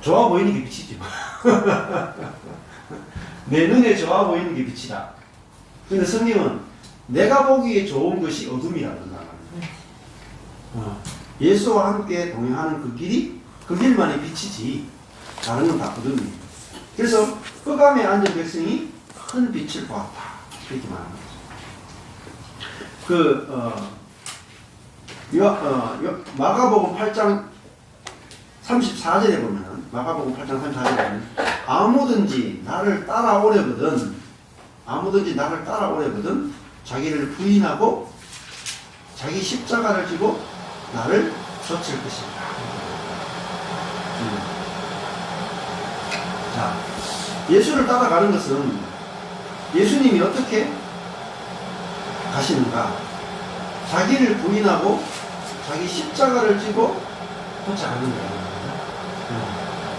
[SPEAKER 1] 좋아 보이는 게 빛이지. 내 눈에 좋아 보이는 게 빛이다. 근데 성경은 내가 보기에 좋은 것이 어둠이라고 한단 말이에요. 예수와 함께 동행하는 그 길이 그 길만의 빛이지 다른 건 다 어둠이에요. 그래서 흑암에 앉은 백성이 큰 빛을 보았다. 이렇게 말하는 거죠. 마가복음 8장 34절에 보면은 마가복음 8장 34절에 보면 아무든지 나를 따라오려거든 자기를 부인하고 자기 십자가를 지고 나를 쫓을 것입니다. 자, 예수를 따라가는 것은 예수님이 어떻게 가시는가? 자기를 부인하고 자기 십자가를 지고 쫓아가는 거예요.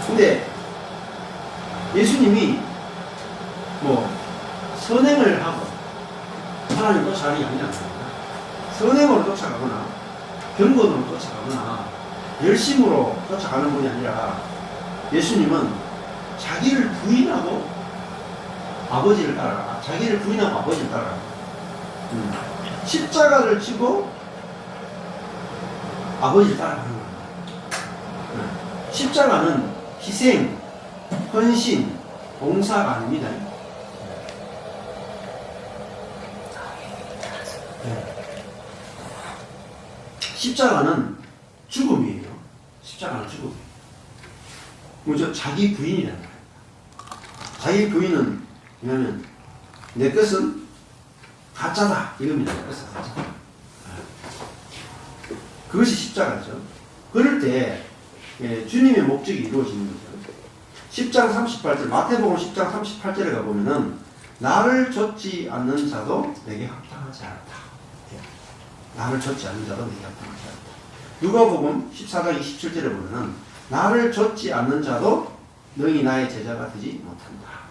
[SPEAKER 1] 근데 예수님이 뭐 선행을 하고 하나님 쫓아가는 게 아니라 선행으로 쫓아가거나 경건으로 쫓아가거나 열심으로 쫓아가는 분이 아니라 예수님은 자기를 부인하고 아버지를 따라가. 자기를 부인하고 아버지를 따라가. 십자가를 지고 아버지를 따라가는 거예요. 십자가는 희생, 헌신, 봉사가 아닙니다. 십자가는 죽음이에요. 십자가는 죽음. 먼저 자기 부인이란 말이에요. 자기 부인은 뭐냐면 내 것은 가짜다 이겁니다. 내 것은 가짜다. 그것이 십자가죠. 그럴 때 주님의 목적이 이루어지는 거죠. 10장 38절 마태복음 10장 38절에 가보면은 나를 좇지 않는 자도 내게 합당하지 않다. 나를 좇지 않는 자도 내게 합당하지 않다. 누가복음 14장 27절에 보면은 나를 좇지 않는 자도 너희 나의 제자가 되지 못한다.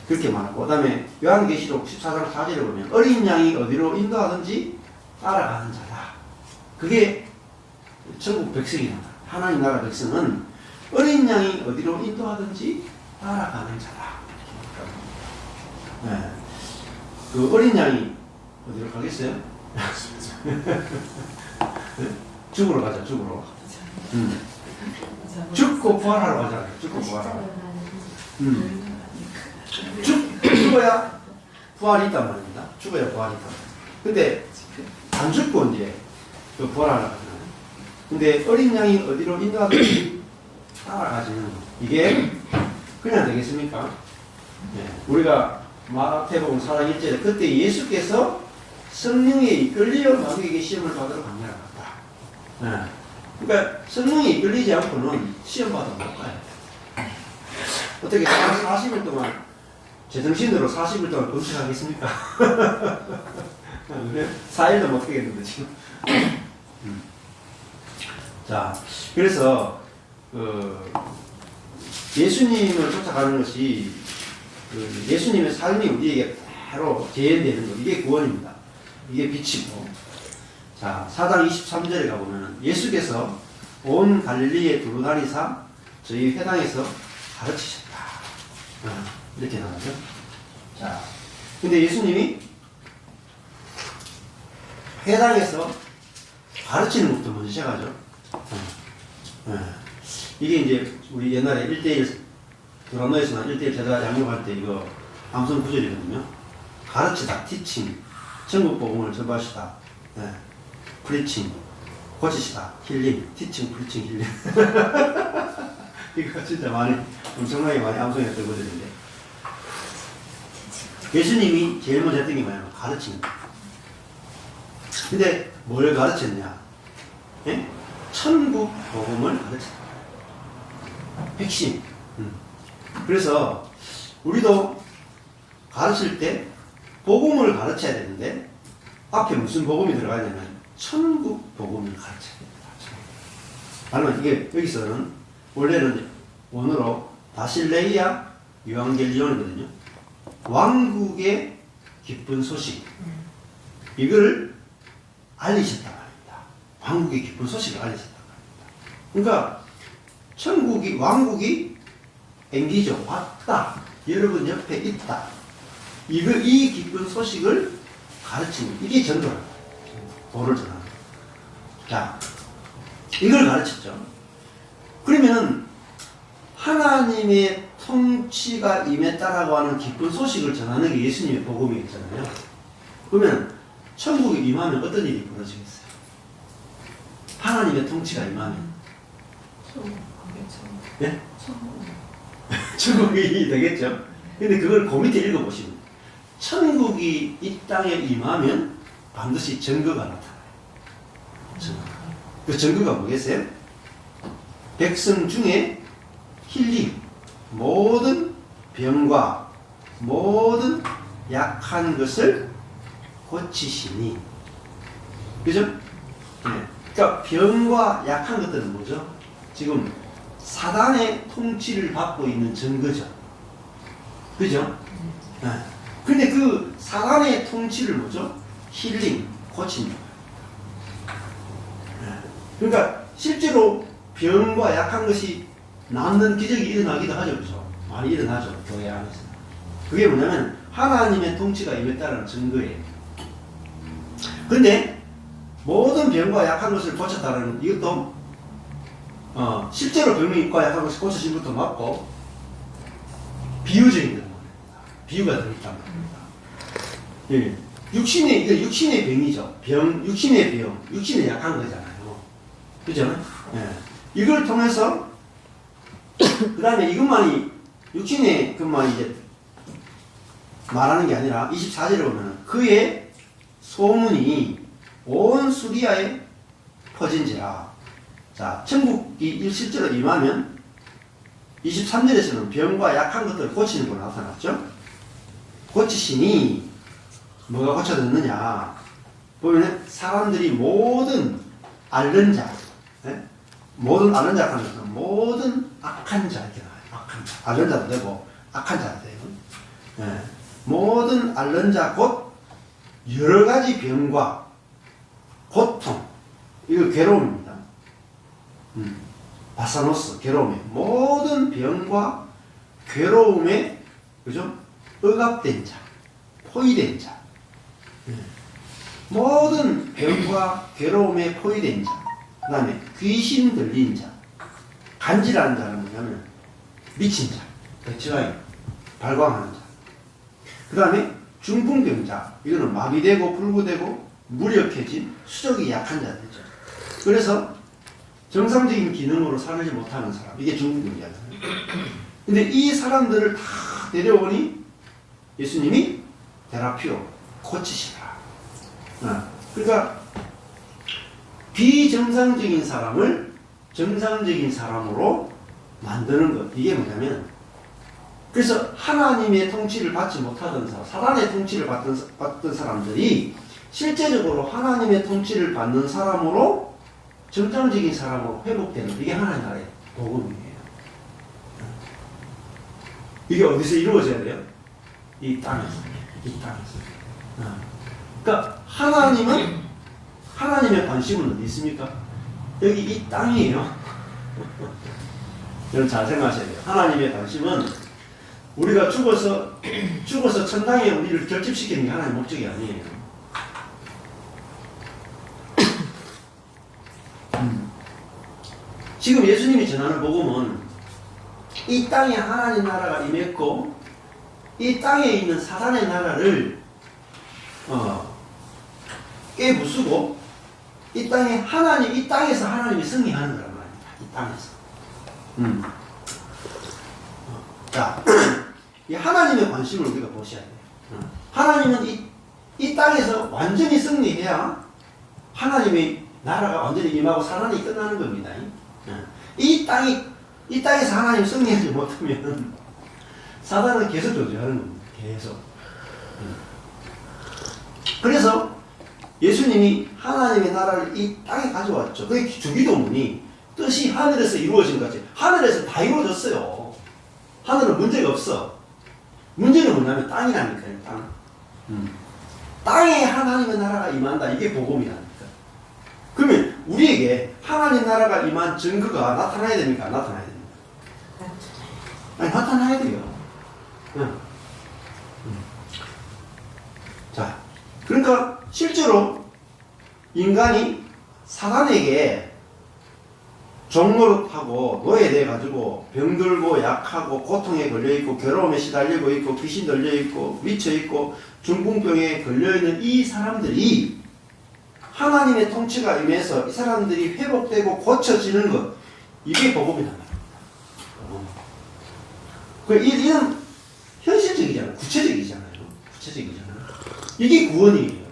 [SPEAKER 1] 그렇게 말하고 그 다음에 요한계시록 14장 4절에 보면 어린 양이 어디로 인도하든지 따라가는 자다. 그게 천국 백성이다. 하나님 나라 백성은 어린 양이 어디로 인도하든지 따라가는 자다. 네. 그 어린 양이 어디로 가겠어요? 죽으러 가자. 죽으러. 죽고 부활하러 가잖아요. 죽고 부활하러. 죽어야 부활이 있단 말입니다. 죽어야 부활이 있다. 근데 안 죽고 이제 그 부활하러 가잖아요. 근데 어린 양이 어디로 인도하든지 따라가지는 이게 그냥 되겠습니까? 네. 우리가 마태복음 4장 1절에 그때 예수께서 성령에 이끌려 마귀에게 시험을 받으러 갑니다. 네. 그러니까 성령이 이끌리지 않고는 시험 받아 못 가요. 어떻게 40일 동안 제정신으로 40일 동안 금식하겠습니까? 4일도 못 하겠는데 지금. 자, 그래서 예수님을 쫓아가는 것이 예수님의 삶이 우리에게 바로 재현되는 것, 이게 구원입니다. 이게 빛이고. 자, 4장 23절에 가보면 예수께서 온 갈릴리에 두루 다니사 저희 회당에서 가르치셨다. 이렇게 나오죠. 자, 근데 예수님이 회당에서 가르치는 것부터 먼저 시작하죠. 이게 이제 우리 옛날에 1대1 드라마에서나 1대1 제자 양육할 때 이거 암송 구절이거든요. 가르치다, 티칭, 천국 복음을 전파하시다, 프리칭, 고치시다, 힐링, 티칭, 프리칭, 힐링. 이거 진짜 엄청나게 많이 암송했던 구절인데, 예수님이 제일 먼저 했던 게 뭐냐면 가르치는 거예요. 근데 뭘 가르쳤냐? 예? 천국 복음을 가르쳤다. 핵심. 그래서 우리도 가르칠 때 복음을 가르쳐야 되는데 앞에 무슨 복음이 들어가냐면 천국 복음을 가르쳐야 됩니다. 그러면 이게 여기서는 원래는 원어로 바실레이아 유앙겔리온이거든요. 왕국의 기쁜 소식. 이걸 알리셨단 말입니다. 왕국의 기쁜 소식을 알리셨단 말입니다. 그러니까 왕국이 앵기죠. 왔다. 여러분 옆에 있다. 이 기쁜 소식을 가르치는, 이게 전도라는 거예요. 도를 전하는 거예요. 자, 이걸 가르쳤죠. 그러면은 하나님의 통치가 임했다라고 하는 기쁜 소식을 전하는 게 예수님의 복음이었잖아요. 그러면 천국에 임하면 어떤 일이 벌어지겠어요? 하나님의 통치가 임하면 네? 천국이 되겠죠. 근데 그걸 그 밑에 읽어보시면 천국이 이 땅에 임하면 반드시 증거가 나타나요. 그 증거가 뭐겠어요? 백성 중에 힐링, 모든 병과 모든 약한 것을 고치시니. 그죠? 네. 그러니까 병과 약한 것들은 뭐죠? 지금 사단의 통치를 받고 있는 증거죠. 그죠? 네. 근데 그 사단의 통치를 뭐죠? 힐링, 고칩니다. 네. 그러니까 실제로 병과 약한 것이 낫는 기적이 일어나기도 하죠. 그죠? 많이 일어나죠. 교회 안에서. 그게 뭐냐면 하나님의 통치가 임했다는 증거예요. 근데 모든 병과 약한 것을 고쳤다는 이것도 실제로 병과 약한 것이 고쳐진 것도 맞고 비유적인 겁니다. 비유가 들어있단 말입니다. 예. 육신의 병이죠. 육신의 병, 육신에 약한 거잖아요. 그죠? 예. 이걸 통해서 그 다음에 이것만이 육신의 것만 이제 말하는 게 아니라 24절에 보면 그의 소문이 온 수리아에 퍼진지라. 자, 천국이 실제로 임하면 23절에서는 병과 약한 것들을 고치는 거 나타났죠. 고치시니 뭐가 고쳐졌느냐 보면 사람들이 모든 앓는 자, 모든 앓는 자 하는 것은 모든 악한 자 이렇게 나와요. 악한 자, 앓는 자도 되고 악한 자도 되고, 모든 앓는 자 곧 여러 가지 병과 고통, 이거 괴로움입니다. 바사노스, 괴로움에 모든 병과 괴로움에 그죠? 억압된 자, 포위된 자, 모든 병과 괴로움에 포위된 자, 그 다음에 귀신 들린 자, 간질하는 자는 뭐냐면 미친 자, 백지가인, 발광하는 자, 그 다음에 중풍병자, 이거는 마비되고 불구되고 무력해진 수족이 약한 자들이죠. 그래서 정상적인 기능으로 살지 못하는 사람, 이게 중풍병자잖아요. 근데 이 사람들을 다 데려오니 예수님이 테라피오, 고치시라. 그러니까 비정상적인 사람을 정상적인 사람으로 만드는 것. 이게 뭐냐면, 그래서 하나님의 통치를 받지 못하던 사람, 사단의 통치를 받던 사람들이 실제적으로 하나님의 통치를 받는 사람으로, 정상적인 사람으로 회복되는, 이게 하나님 나라예요. 복음이에요. 이게 어디서 이루어져야 돼요? 이 땅에서. 이 땅에서. 그러니까 하나님의 관심은 어디 있습니까? 여기 이 땅이에요. 여러분 잘 생각하셔야 돼요. 하나님의 관심은 우리가 죽어서 천당에 우리를 결집시키는 게 하나님의 목적이 아니에요. 지금 예수님이 전하는 복음은 이 땅에 하나님 나라가 임했고 이 땅에 있는 사단의 나라를 깨부수고 이 땅에서 하나님이 승리하는 거란 말입니다. 이 땅에서. 자, 이 하나님의 관심을 우리가 보셔야 돼요. 하나님은 이 땅에서 완전히 승리해야 하나님의 나라가 완전히 임하고 사단이 끝나는 겁니다. 이 땅에서 하나님 승리하지 못하면 사단은 계속 존재하는 겁니다. 계속. 그래서 예수님이 하나님의 나라를 이 땅에 가져왔죠. 그게 주기도문이 뜻이 하늘에서 이루어진 것이 하늘에서 다 이루어졌어요. 하늘은 문제가 없어. 문제는 뭐냐면 땅이라니까요. 땅. 땅에 하나님의 나라가 임한다. 이게 복음이라니까. 그러면 우리에게 하나님 나라가 임한 증거가 나타나야 됩니까? 안 나타나야 됩니까? 아니, 나타나야 돼요. 자, 그러니까 실제로 인간이 사단에게 종노릇하고 노예돼 가지고 병들고 약하고 고통에 걸려있고 괴로움에 시달리고 있고 귀신 들려있고 미쳐있고 중풍병에 걸려있는 이 사람들이 하나님의 통치가 임해서 이 사람들이 회복되고 고쳐지는 것, 이게 복음이란 말입니다. 이건 현실적이잖아요. 구체적이잖아요. 이게 구원이에요.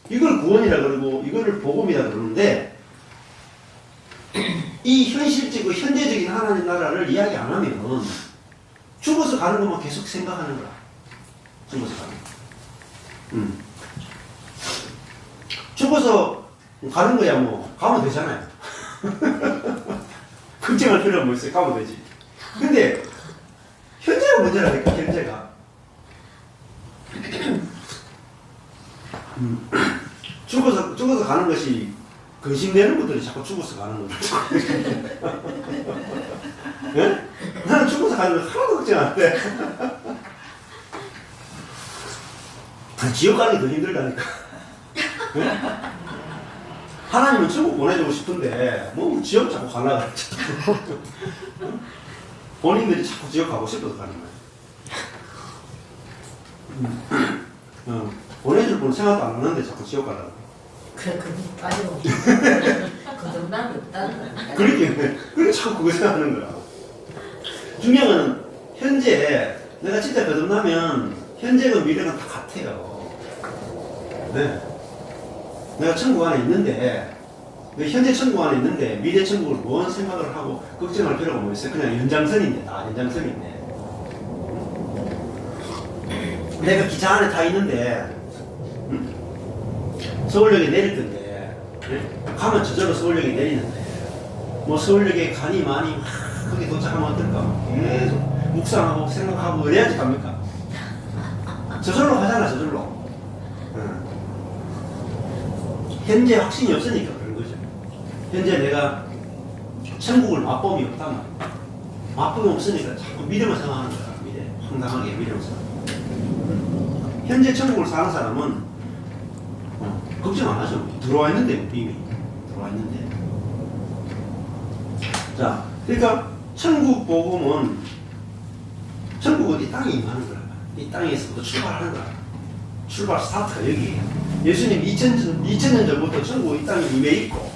[SPEAKER 1] 이걸 구원이라 그러고 이거를 복음이라 그러는데 이 현실적이고 현재적인 하나님 나라를 이야기 안 하면 죽어서 가는 것만 계속 생각하는 거야. 죽어서 가는 거. 죽어서 가는 거야 뭐 가면 되잖아요. 걱정할 필요가 뭐 있어요. 가면 되지. 근데 현재가 문제라니까. 현재가 죽어서 가는 것이 근심되는 것들이 자꾸 죽어서 가는 거죠. 네? 나는 죽어서 가는 거 하나도 걱정 안 돼. 지옥 가는 게 더 힘들다니까. 네? 하나님은 천국 보내주고 싶은데 뭐 지옥 자꾸 가려고 본인들이 자꾸 지옥 가고 싶어서 가는 거예요. 보내줄 분 생각도 안 하는데 자꾸 지옥 가려고.
[SPEAKER 3] 그래, 그거 빠지고. 그 정도는 없다는 거야.
[SPEAKER 1] 그렇게 자꾸 그거 생각하는 거야. 중요한 건 현재 내가 진짜 거듭나면 현재가 미래가 다 같아요. 네. 내가 천국 안에 있는데 현재 천국 안에 있는데 미래 천국을 뭔 생각을 하고 걱정할 필요가 뭐 있어요? 그냥 연장선인데 다 연장선인데 내가 기차 안에 타 있는데 서울역에 내릴 건데 가면 저절로 서울역에 내리는데 뭐 서울역에 가니 많이 거기 도착하면 어떨까? 계속 묵상하고 생각하고 그래야지 갑니까? 저절로 가잖아. 저절로. 현재 확신이 없으니까 그런 거죠. 현재 내가 천국을 맛봄이 없단 말이야. 맛봄이 없으니까 자꾸 미래만 생각하는 거야. 미래. 황당하게 미래만 생각하는 거야. 현재 천국을 사는 사람은 걱정 안 하죠. 들어와 있는데 이미 들어와 있는데. 자, 그러니까 천국 복음은 천국은 이 땅에 임하는 거란 말이야. 이 땅에서부터 출발하는 거야. 출발 스타트가 여기에요. 예수님 2000년 전부터 천국 이 땅에 임해 있고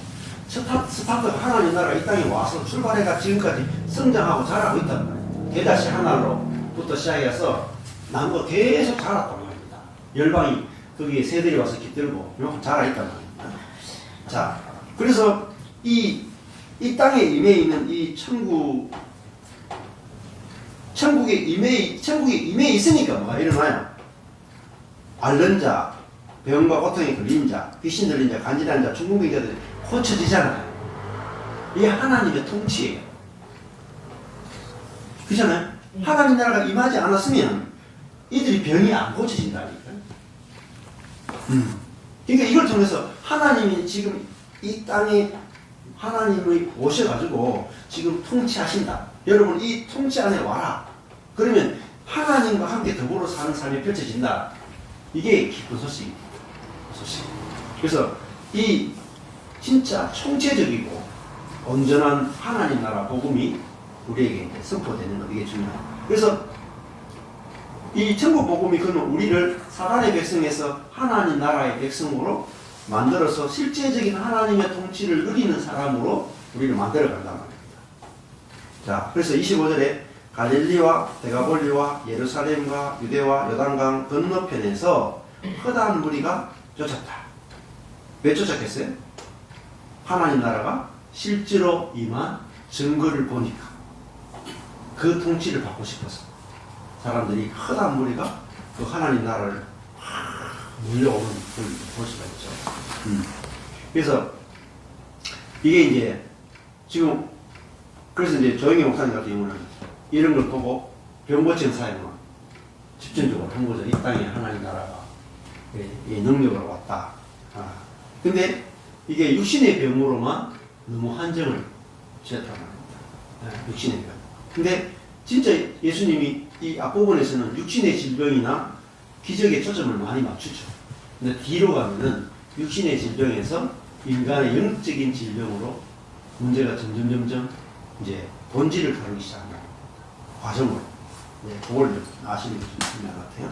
[SPEAKER 1] 스타트가 하나님 나라 이 땅에 와서 출발해가 지금까지 성장하고 자라고 있단 말이에요. 대다시 하나로부터 시작해서 나무가 계속 자랐단 말입니다. 열방이 거기에 새들이 와서 깃들고 자라 있단 말입니다. 자, 그래서 이 땅에 임해 있는 이 천국에 임해 있으니까 뭐가 일어나요? 앓는 자, 병과 고통에 걸린 자, 귀신 들린 자, 간질한 자, 중풍병자들이 고쳐지잖아요. 이게 하나님의 통치예요. 그렇잖아요. 하나님 나라가 임하지 않았으면 이들이 병이 안 고쳐진다니까. 그러니까 이걸 통해서 하나님이 지금 이 땅에 하나님이 오셔가지고 지금 통치하신다. 여러분 이 통치 안에 와라. 그러면 하나님과 함께 더불어 사는 삶이 펼쳐진다. 이게 기쁜 소식입니다. 소식. 그래서 이 진짜 총체적이고 온전한 하나님 나라 복음이 우리에게 이제 선포되는 것, 이게 중요합니다. 그래서 이 천국 복음이 그러면 우리를 사단의 백성에서 하나님 나라의 백성으로 만들어서 실제적인 하나님의 통치를 누리는 사람으로 우리를 만들어 간단 말입니다. 자, 그래서 25절에 갈릴리와 데가볼리와 예루살렘과 유대와 요단강 건너편에서 허다한 무리가 쫓았다. 왜 쫓았겠어요? 하나님 나라가 실제로 임한 증거를 보니까 그 통치를 받고 싶어서 사람들이 허다한 무리가 그 하나님 나라를 물려오는 걸 볼 수가 있죠. 그래서 이게 이제 지금 그래서 이제 조영희 목사님 같은 경우는 이런 걸 보고 병고침 사역을 집중적으로 한 거죠. 이 땅에 하나님 나라가 이 능력으로 왔다. 근데 이게 육신의 병으로만 너무 한정을 지었단 말입니다. 육신의 병. 근데 진짜 예수님이 이 앞부분에서는 육신의 질병이나 기적에 초점을 많이 맞추죠. 근데 뒤로 가면은 육신의 질병에서 인간의 영적인 질병으로 문제가 점점 이제 본질을 다루기 시작합니다. 과정으로. 네, 그걸 아시는 게 좀 중요한 것 같아요.